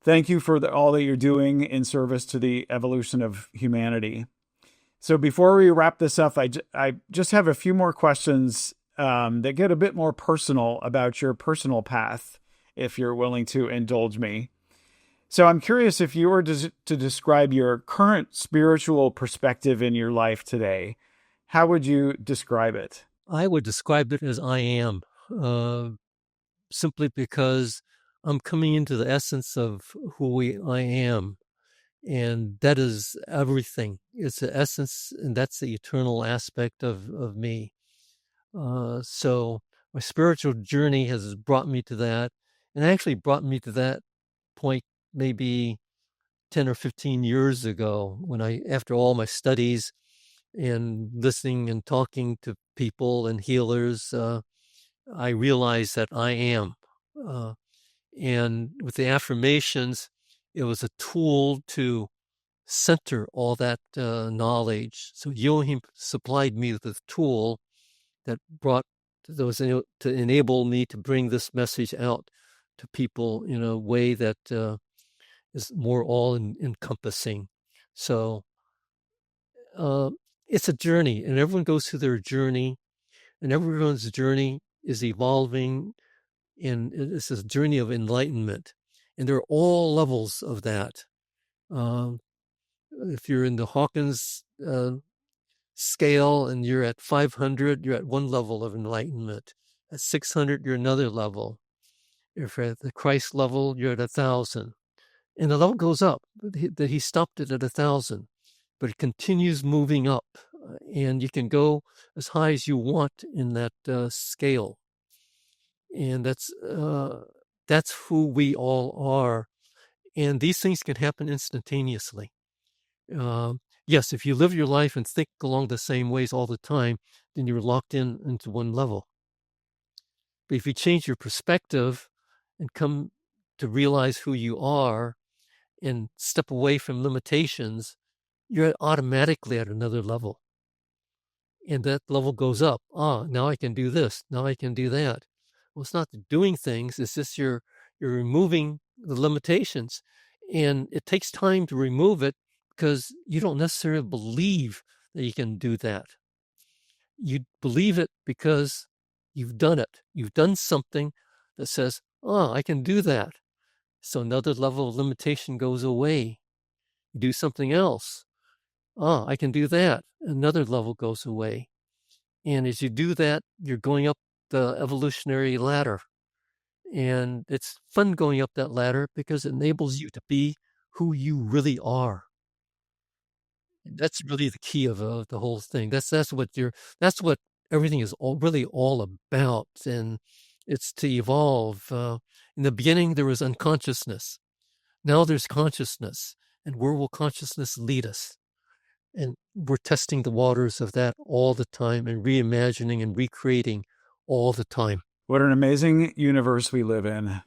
[SPEAKER 2] Thank you for all that you're doing in service to the evolution of humanity. So before we wrap this up, I just have a few more questions that get a bit more personal about your personal path, if you're willing to indulge me. So I'm curious, if you were to describe your current spiritual perspective in your life today, how would you describe it?
[SPEAKER 1] I would describe it as I am, simply because I'm coming into the essence of I am. And that is everything. It's the essence, and that's the eternal aspect of me. So my spiritual journey has brought me to that, and actually brought me to that point maybe 10 or 15 years ago, when after all my studies and listening and talking to people and healers, I realized that I am. And with the affirmations, it was a tool to center all that knowledge. So Joachim supplied me with a tool that to enable me to bring this message out to people in a way that is more all-encompassing. So it's a journey, and everyone goes through their journey, and everyone's journey is evolving, and it's a journey of enlightenment. And there are all levels of that. If you're in the Hawkins scale and you're at 500, you're at one level of enlightenment. At 600, you're another level. If you're at the Christ level, you're at 1,000. And the level goes up. That he stopped it at 1,000, but it continues moving up. And you can go as high as you want in that scale. And that's who we all are. And these things can happen instantaneously. Yes, if you live your life and think along the same ways all the time, then you're locked into one level. But if you change your perspective and come to realize who you are and step away from limitations, you're automatically at another level. And that level goes up. Now I can do this. Now I can do that. Well, it's not doing things. It's just you're removing the limitations. And it takes time to remove it, because you don't necessarily believe that you can do that. You believe it because you've done it. You've done something that says, I can do that. So another level of limitation goes away. You do something else. I can do that. Another level goes away. And as you do that, you're going up the evolutionary ladder. And it's fun going up that ladder because it enables you to be who you really are. That's really the key of the whole thing. That's what everything is really all about, and it's to evolve. In the beginning, there was unconsciousness. Now there's consciousness, and where will consciousness lead us? And we're testing the waters of that all the time, and reimagining and recreating all the time.
[SPEAKER 2] What an amazing universe we live in.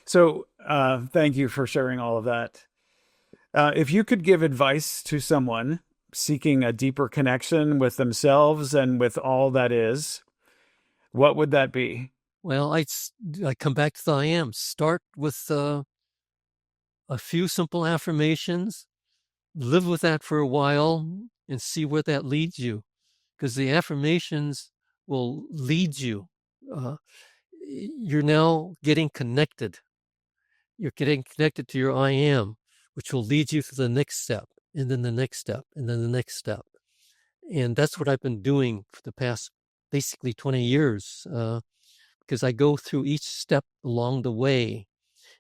[SPEAKER 2] So, thank you for sharing all of that. If you could give advice to someone seeking a deeper connection with themselves and with all that is, what would that be?
[SPEAKER 1] Well, I come back to the I am. Start with a few simple affirmations, live with that for a while, and see where that leads you, because the affirmations will lead you. You're now getting connected. You're getting connected to your I am. which will lead you to the next step, and then the next step, and then the next step. And that's what I've been doing for the past basically 20 years, because I go through each step along the way,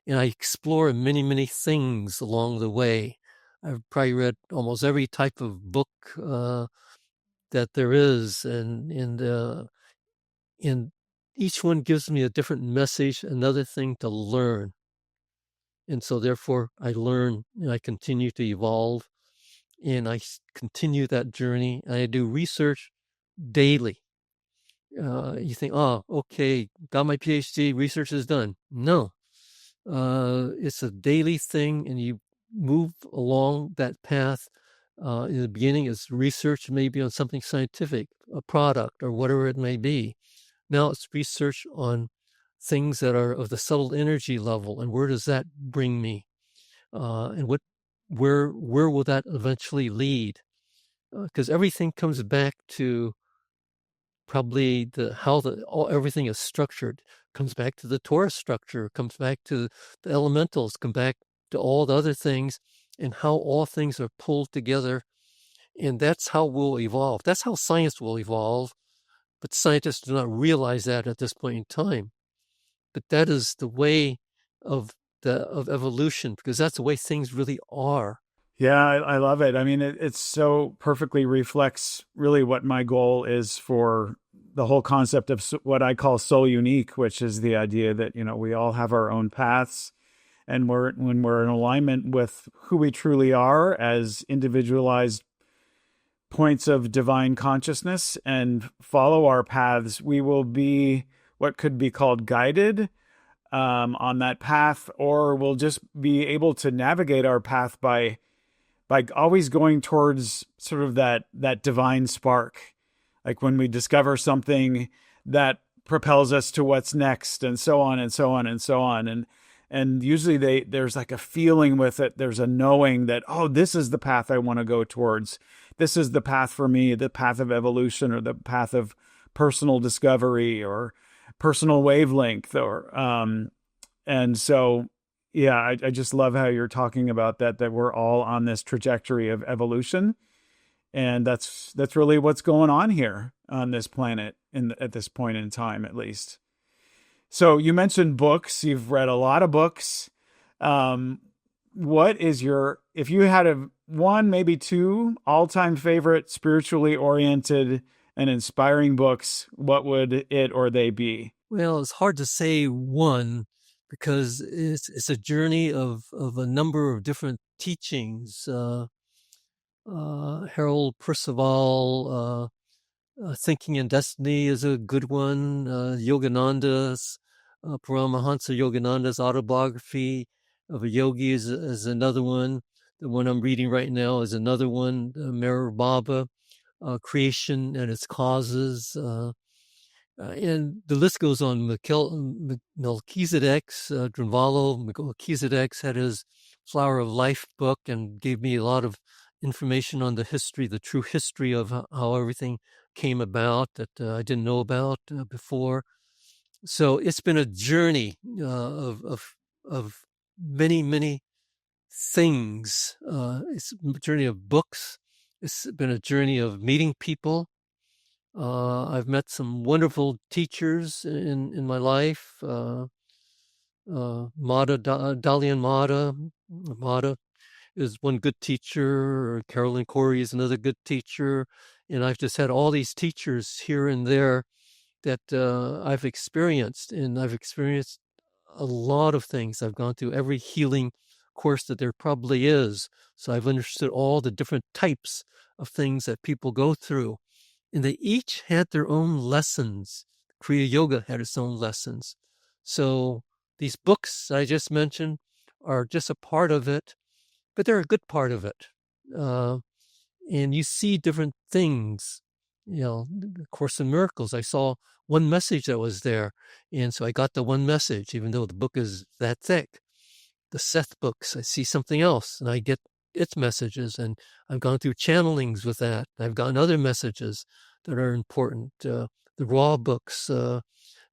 [SPEAKER 1] and I explore many, many things along the way. I've probably read almost every type of book that there is, and each one gives me a different message, another thing to learn. And so therefore I learn and I continue to evolve, and I continue that journey. And I do research daily. You think, oh, okay, got my PhD, research is done. No, it's a daily thing, and you move along that path. In the beginning, it's research maybe on something scientific, a product, or whatever it may be. Now it's research on things that are of the subtle energy level, and where does that bring me? And where will that eventually lead? Because everything comes back to probably how everything is structured. Comes back to the Torah structure, comes back to the elementals, come back to all the other things, and how all things are pulled together. And that's how we'll evolve. That's how science will evolve. But scientists do not realize that at this point in time. But that is the way of evolution, because that's the way things really are.
[SPEAKER 2] Yeah, I love it. I mean, it so perfectly reflects really what my goal is for the whole concept of what I call soul unique, which is the idea that, we all have our own paths. And when we're in alignment with who we truly are as individualized points of divine consciousness and follow our paths, we will be what could be called guided on that path, or we'll just be able to navigate our path by always going towards sort of that divine spark. Like when we discover something that propels us to what's next, and so on and so on and so on. And usually there's like a feeling with it. There's a knowing that, oh, this is the path I want to go towards. This is the path for me, the path of evolution, or the path of personal discovery, or personal wavelength, or and so yeah, I just love how you're talking about that we're all on this trajectory of evolution. And that's really what's going on here on this planet at this point in time, at least. So you mentioned books. You've read a lot of books. What is if you had one, maybe two all-time favorite spiritually oriented and inspiring books, what would it or they be?
[SPEAKER 1] Well, it's hard to say one, because it's a journey of a number of different teachings. Harold Percival, Thinking in Destiny is a good one. Yogananda's, Paramahansa Yogananda's autobiography of a yogi is another one. The one I'm reading right now is another one. Meher Baba, Creation and Its Causes. And the list goes on. Melchizedek's, Drunvalo Melchizedek's had his Flower of Life book and gave me a lot of information on the true history of how everything came about that I didn't know about before. So it's been a journey of many, many things. It's a journey of books. It's been a journey of meeting people. I've met some wonderful teachers in my life. Dalian Mata is one good teacher. Carolyn Corey is another good teacher. And I've just had all these teachers here and there that I've experienced. And I've experienced a lot of things. I've gone through every healing course that there probably is. So I've understood all the different types of things that people go through. And they each had their own lessons. Kriya Yoga had its own lessons. So these books I just mentioned are just a part of it, but they're a good part of it. And you see different things. The Course in Miracles, I saw one message that was there. And so I got the one message, even though the book is that thick. The Seth books, I see something else, and I get its messages, and I've gone through channelings with that. I've gotten other messages that are important. The Raw books,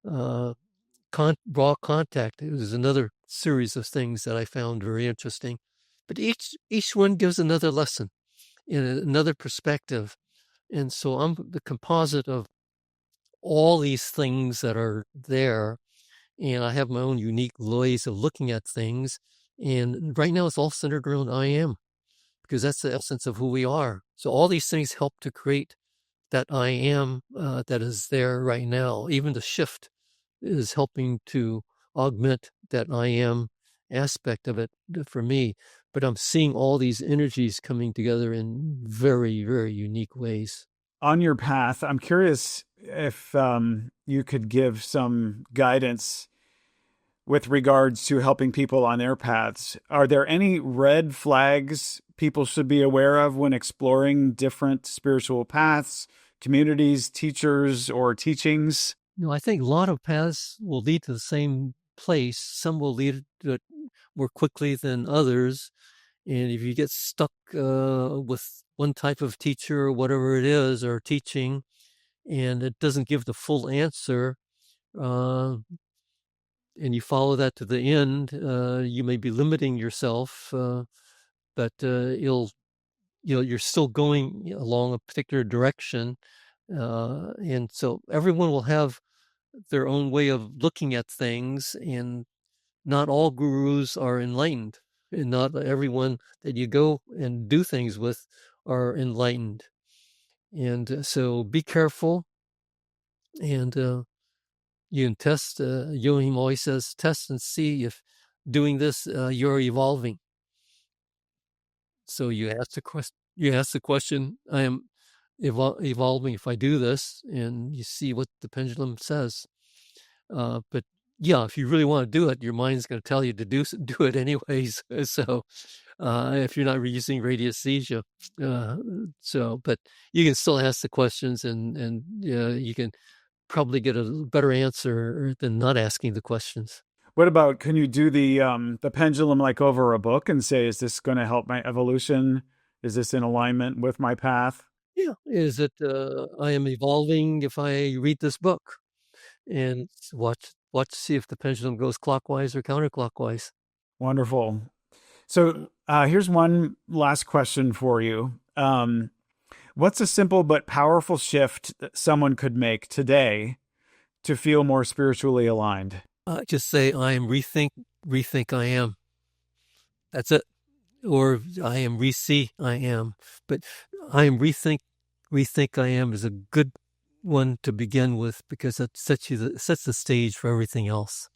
[SPEAKER 1] Raw Contact, it was another series of things that I found very interesting. but each one gives another lesson in another perspective. And so I'm the composite of all these things that are there, and I have my own unique ways of looking at things. And right now it's all centered around I am, because that's the essence of who we are. So all these things help to create that I am that is there right now. Even the shift is helping to augment that I am aspect of it for me. But I'm seeing all these energies coming together in very, very unique ways.
[SPEAKER 2] On your path, I'm curious if you could give some guidance with regards to helping people on their paths. Are there any red flags people should be aware of when exploring different spiritual paths, communities, teachers, or teachings?
[SPEAKER 1] I think a lot of paths will lead to the same place. Some will lead to it more quickly than others. And if you get stuck with one type of teacher or whatever it is, or teaching, and it doesn't give the full answer, and you follow that to the end, you may be limiting yourself, but you're still going along a particular direction. And so everyone will have their own way of looking at things, and not all gurus are enlightened, and not everyone that you go and do things with are enlightened. And so be careful, and you can test. Joachim always says, test and see if doing this, you're evolving. So you ask the question, I am evolving if I do this, and you see what the pendulum says. But yeah, if you really want to do it, your mind's going to tell you to do it anyways. So if you're not using radiesthesia, but you can still ask the questions, and you can probably get a better answer than not asking the questions.
[SPEAKER 2] What about, can you do the pendulum like over a book and say, is this going to help my evolution? Is this in alignment with my path?
[SPEAKER 1] Yeah. Is it I am evolving if I read this book? And watch to see if the pendulum goes clockwise or counterclockwise.
[SPEAKER 2] Wonderful. So here's one last question for you. What's a simple but powerful shift that someone could make today to feel more spiritually aligned?
[SPEAKER 1] Just say, I am rethink I am. That's it. Or I am re-see I am. But I am rethink I am is a good one to begin with, because it sets the stage for everything else.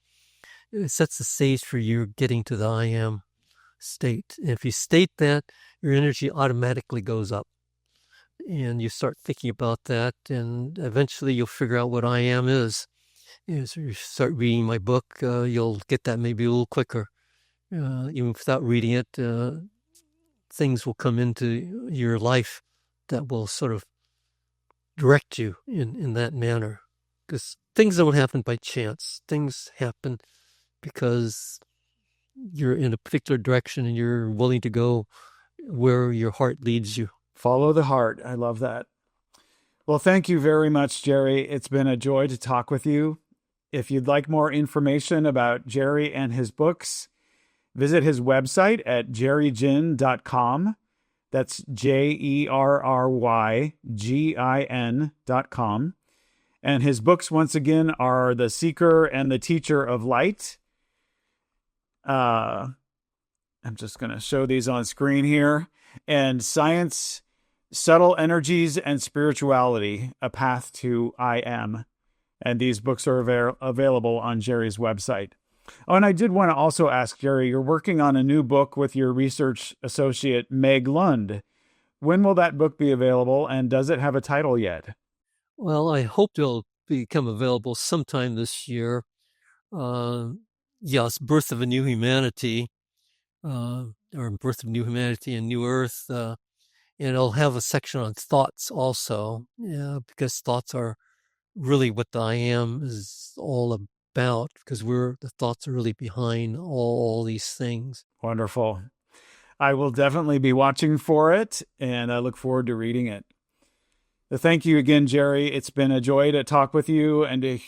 [SPEAKER 1] It sets the stage for you getting to the I am state. And if you state that, your energy automatically goes up, and you start thinking about that, and eventually you'll figure out what I am is. As you start reading my book, you'll get that maybe a little quicker. Even without reading it, things will come into your life that will sort of direct you in that manner. Because things don't happen by chance. Things happen because you're in a particular direction and you're willing to go where your heart leads you.
[SPEAKER 2] Follow the heart. I love that. Well, thank you very much, Jerry. It's been a joy to talk with you. If you'd like more information about Jerry and his books, visit his website at jerrygin.com. That's JERRYGIN.com. And his books, once again, are The Seeker and the Teacher of Light. I'm just going to show these on screen here. And Science, Subtle Energies, and Spirituality, A Path to I Am. And these books are available on Jerry's website. Oh, and I did want to also ask, Jerry, you're working on a new book with your research associate, Meg Lund. When will that book be available, and does it have a title yet?
[SPEAKER 1] Well, I hope it'll become available sometime this year. Yes, Birth of a New Humanity, or Birth of New Humanity and New Earth. And it'll have a section on thoughts also, because thoughts are really what the I am is all about, because the thoughts are really behind all these things.
[SPEAKER 2] Wonderful. I will definitely be watching for it, and I look forward to reading it. Thank you again, Jerry. It's been a joy to talk with you, and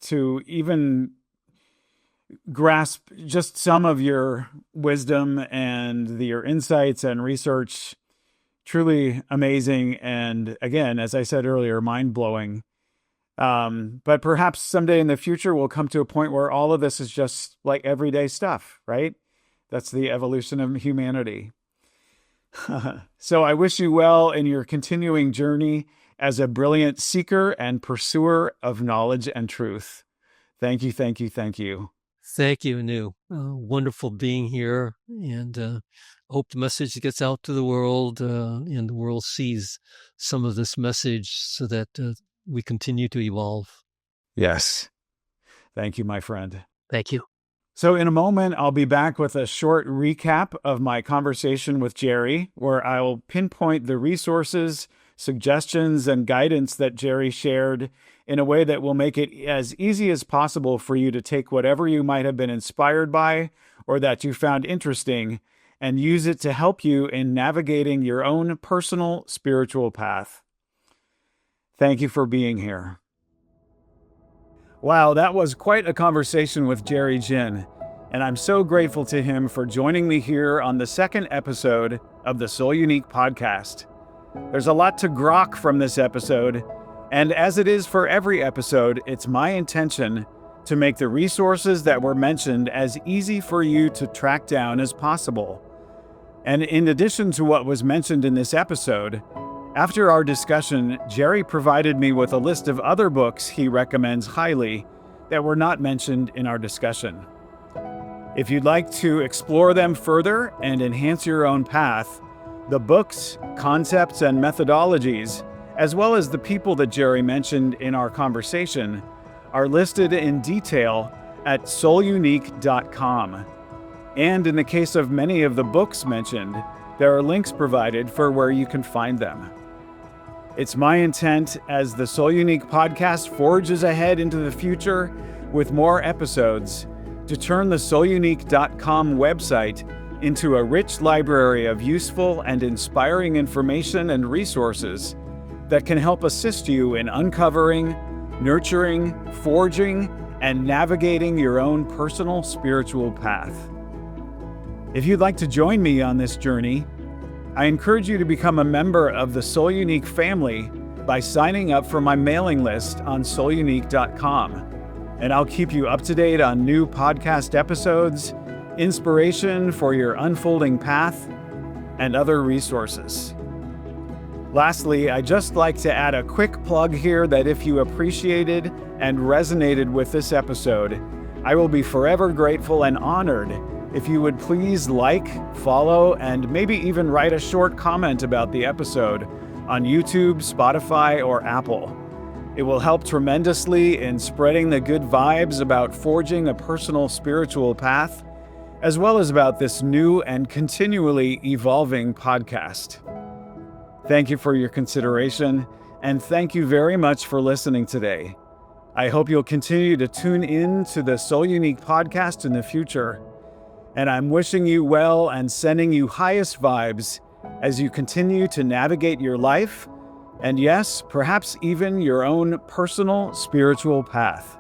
[SPEAKER 2] to even grasp just some of your wisdom and your insights and research. Truly amazing. And again, as I said earlier, mind-blowing. But perhaps someday in the future, we'll come to a point where all of this is just like everyday stuff, right? That's the evolution of humanity. So I wish you well in your continuing journey as a brilliant seeker and pursuer of knowledge and truth. Thank you, thank you, thank you.
[SPEAKER 1] Thank you, Anu. Wonderful being here, and hope the message gets out to the world, and the world sees some of this message so that we continue to evolve.
[SPEAKER 2] Yes. Thank you, my friend.
[SPEAKER 1] Thank you.
[SPEAKER 2] So in a moment, I'll be back with a short recap of my conversation with Jerry, where I'll pinpoint the resources, suggestions, and guidance that Jerry shared in a way that will make it as easy as possible for you to take whatever you might have been inspired by or that you found interesting and use it to help you in navigating your own personal spiritual path. Thank you for being here. Wow, that was quite a conversation with Jerry Jin, and I'm so grateful to him for joining me here on the second episode of the Soul Unique podcast. There's a lot to grok from this episode, and as it is for every episode, it's my intention to make the resources that were mentioned as easy for you to track down as possible. And in addition to what was mentioned in this episode, after our discussion, Jerry provided me with a list of other books he recommends highly that were not mentioned in our discussion. If you'd like to explore them further and enhance your own path, the books, concepts, and methodologies, as well as the people that Jerry mentioned in our conversation, are listed in detail at soulunique.com. And in the case of many of the books mentioned, there are links provided for where you can find them. It's my intent as the Soul Unique podcast forges ahead into the future with more episodes to turn the soulunique.com website into a rich library of useful and inspiring information and resources that can help assist you in uncovering, nurturing, forging, and navigating your own personal spiritual path. If you'd like to join me on this journey, I encourage you to become a member of the Soul Unique family by signing up for my mailing list on soulunique.com, and I'll keep you up to date on new podcast episodes, inspiration for your unfolding path, and other resources. Lastly, I'd just like to add a quick plug here that if you appreciated and resonated with this episode, I will be forever grateful and honored if you would please like, follow, and maybe even write a short comment about the episode on YouTube, Spotify, or Apple. It will help tremendously in spreading the good vibes about forging a personal spiritual path, as well as about this new and continually evolving podcast. Thank you for your consideration, and thank you very much for listening today. I hope you'll continue to tune in to the Soul Unique podcast in the future. And I'm wishing you well and sending you highest vibes as you continue to navigate your life and, yes, perhaps even your own personal spiritual path.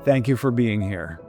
[SPEAKER 2] Thank you for being here.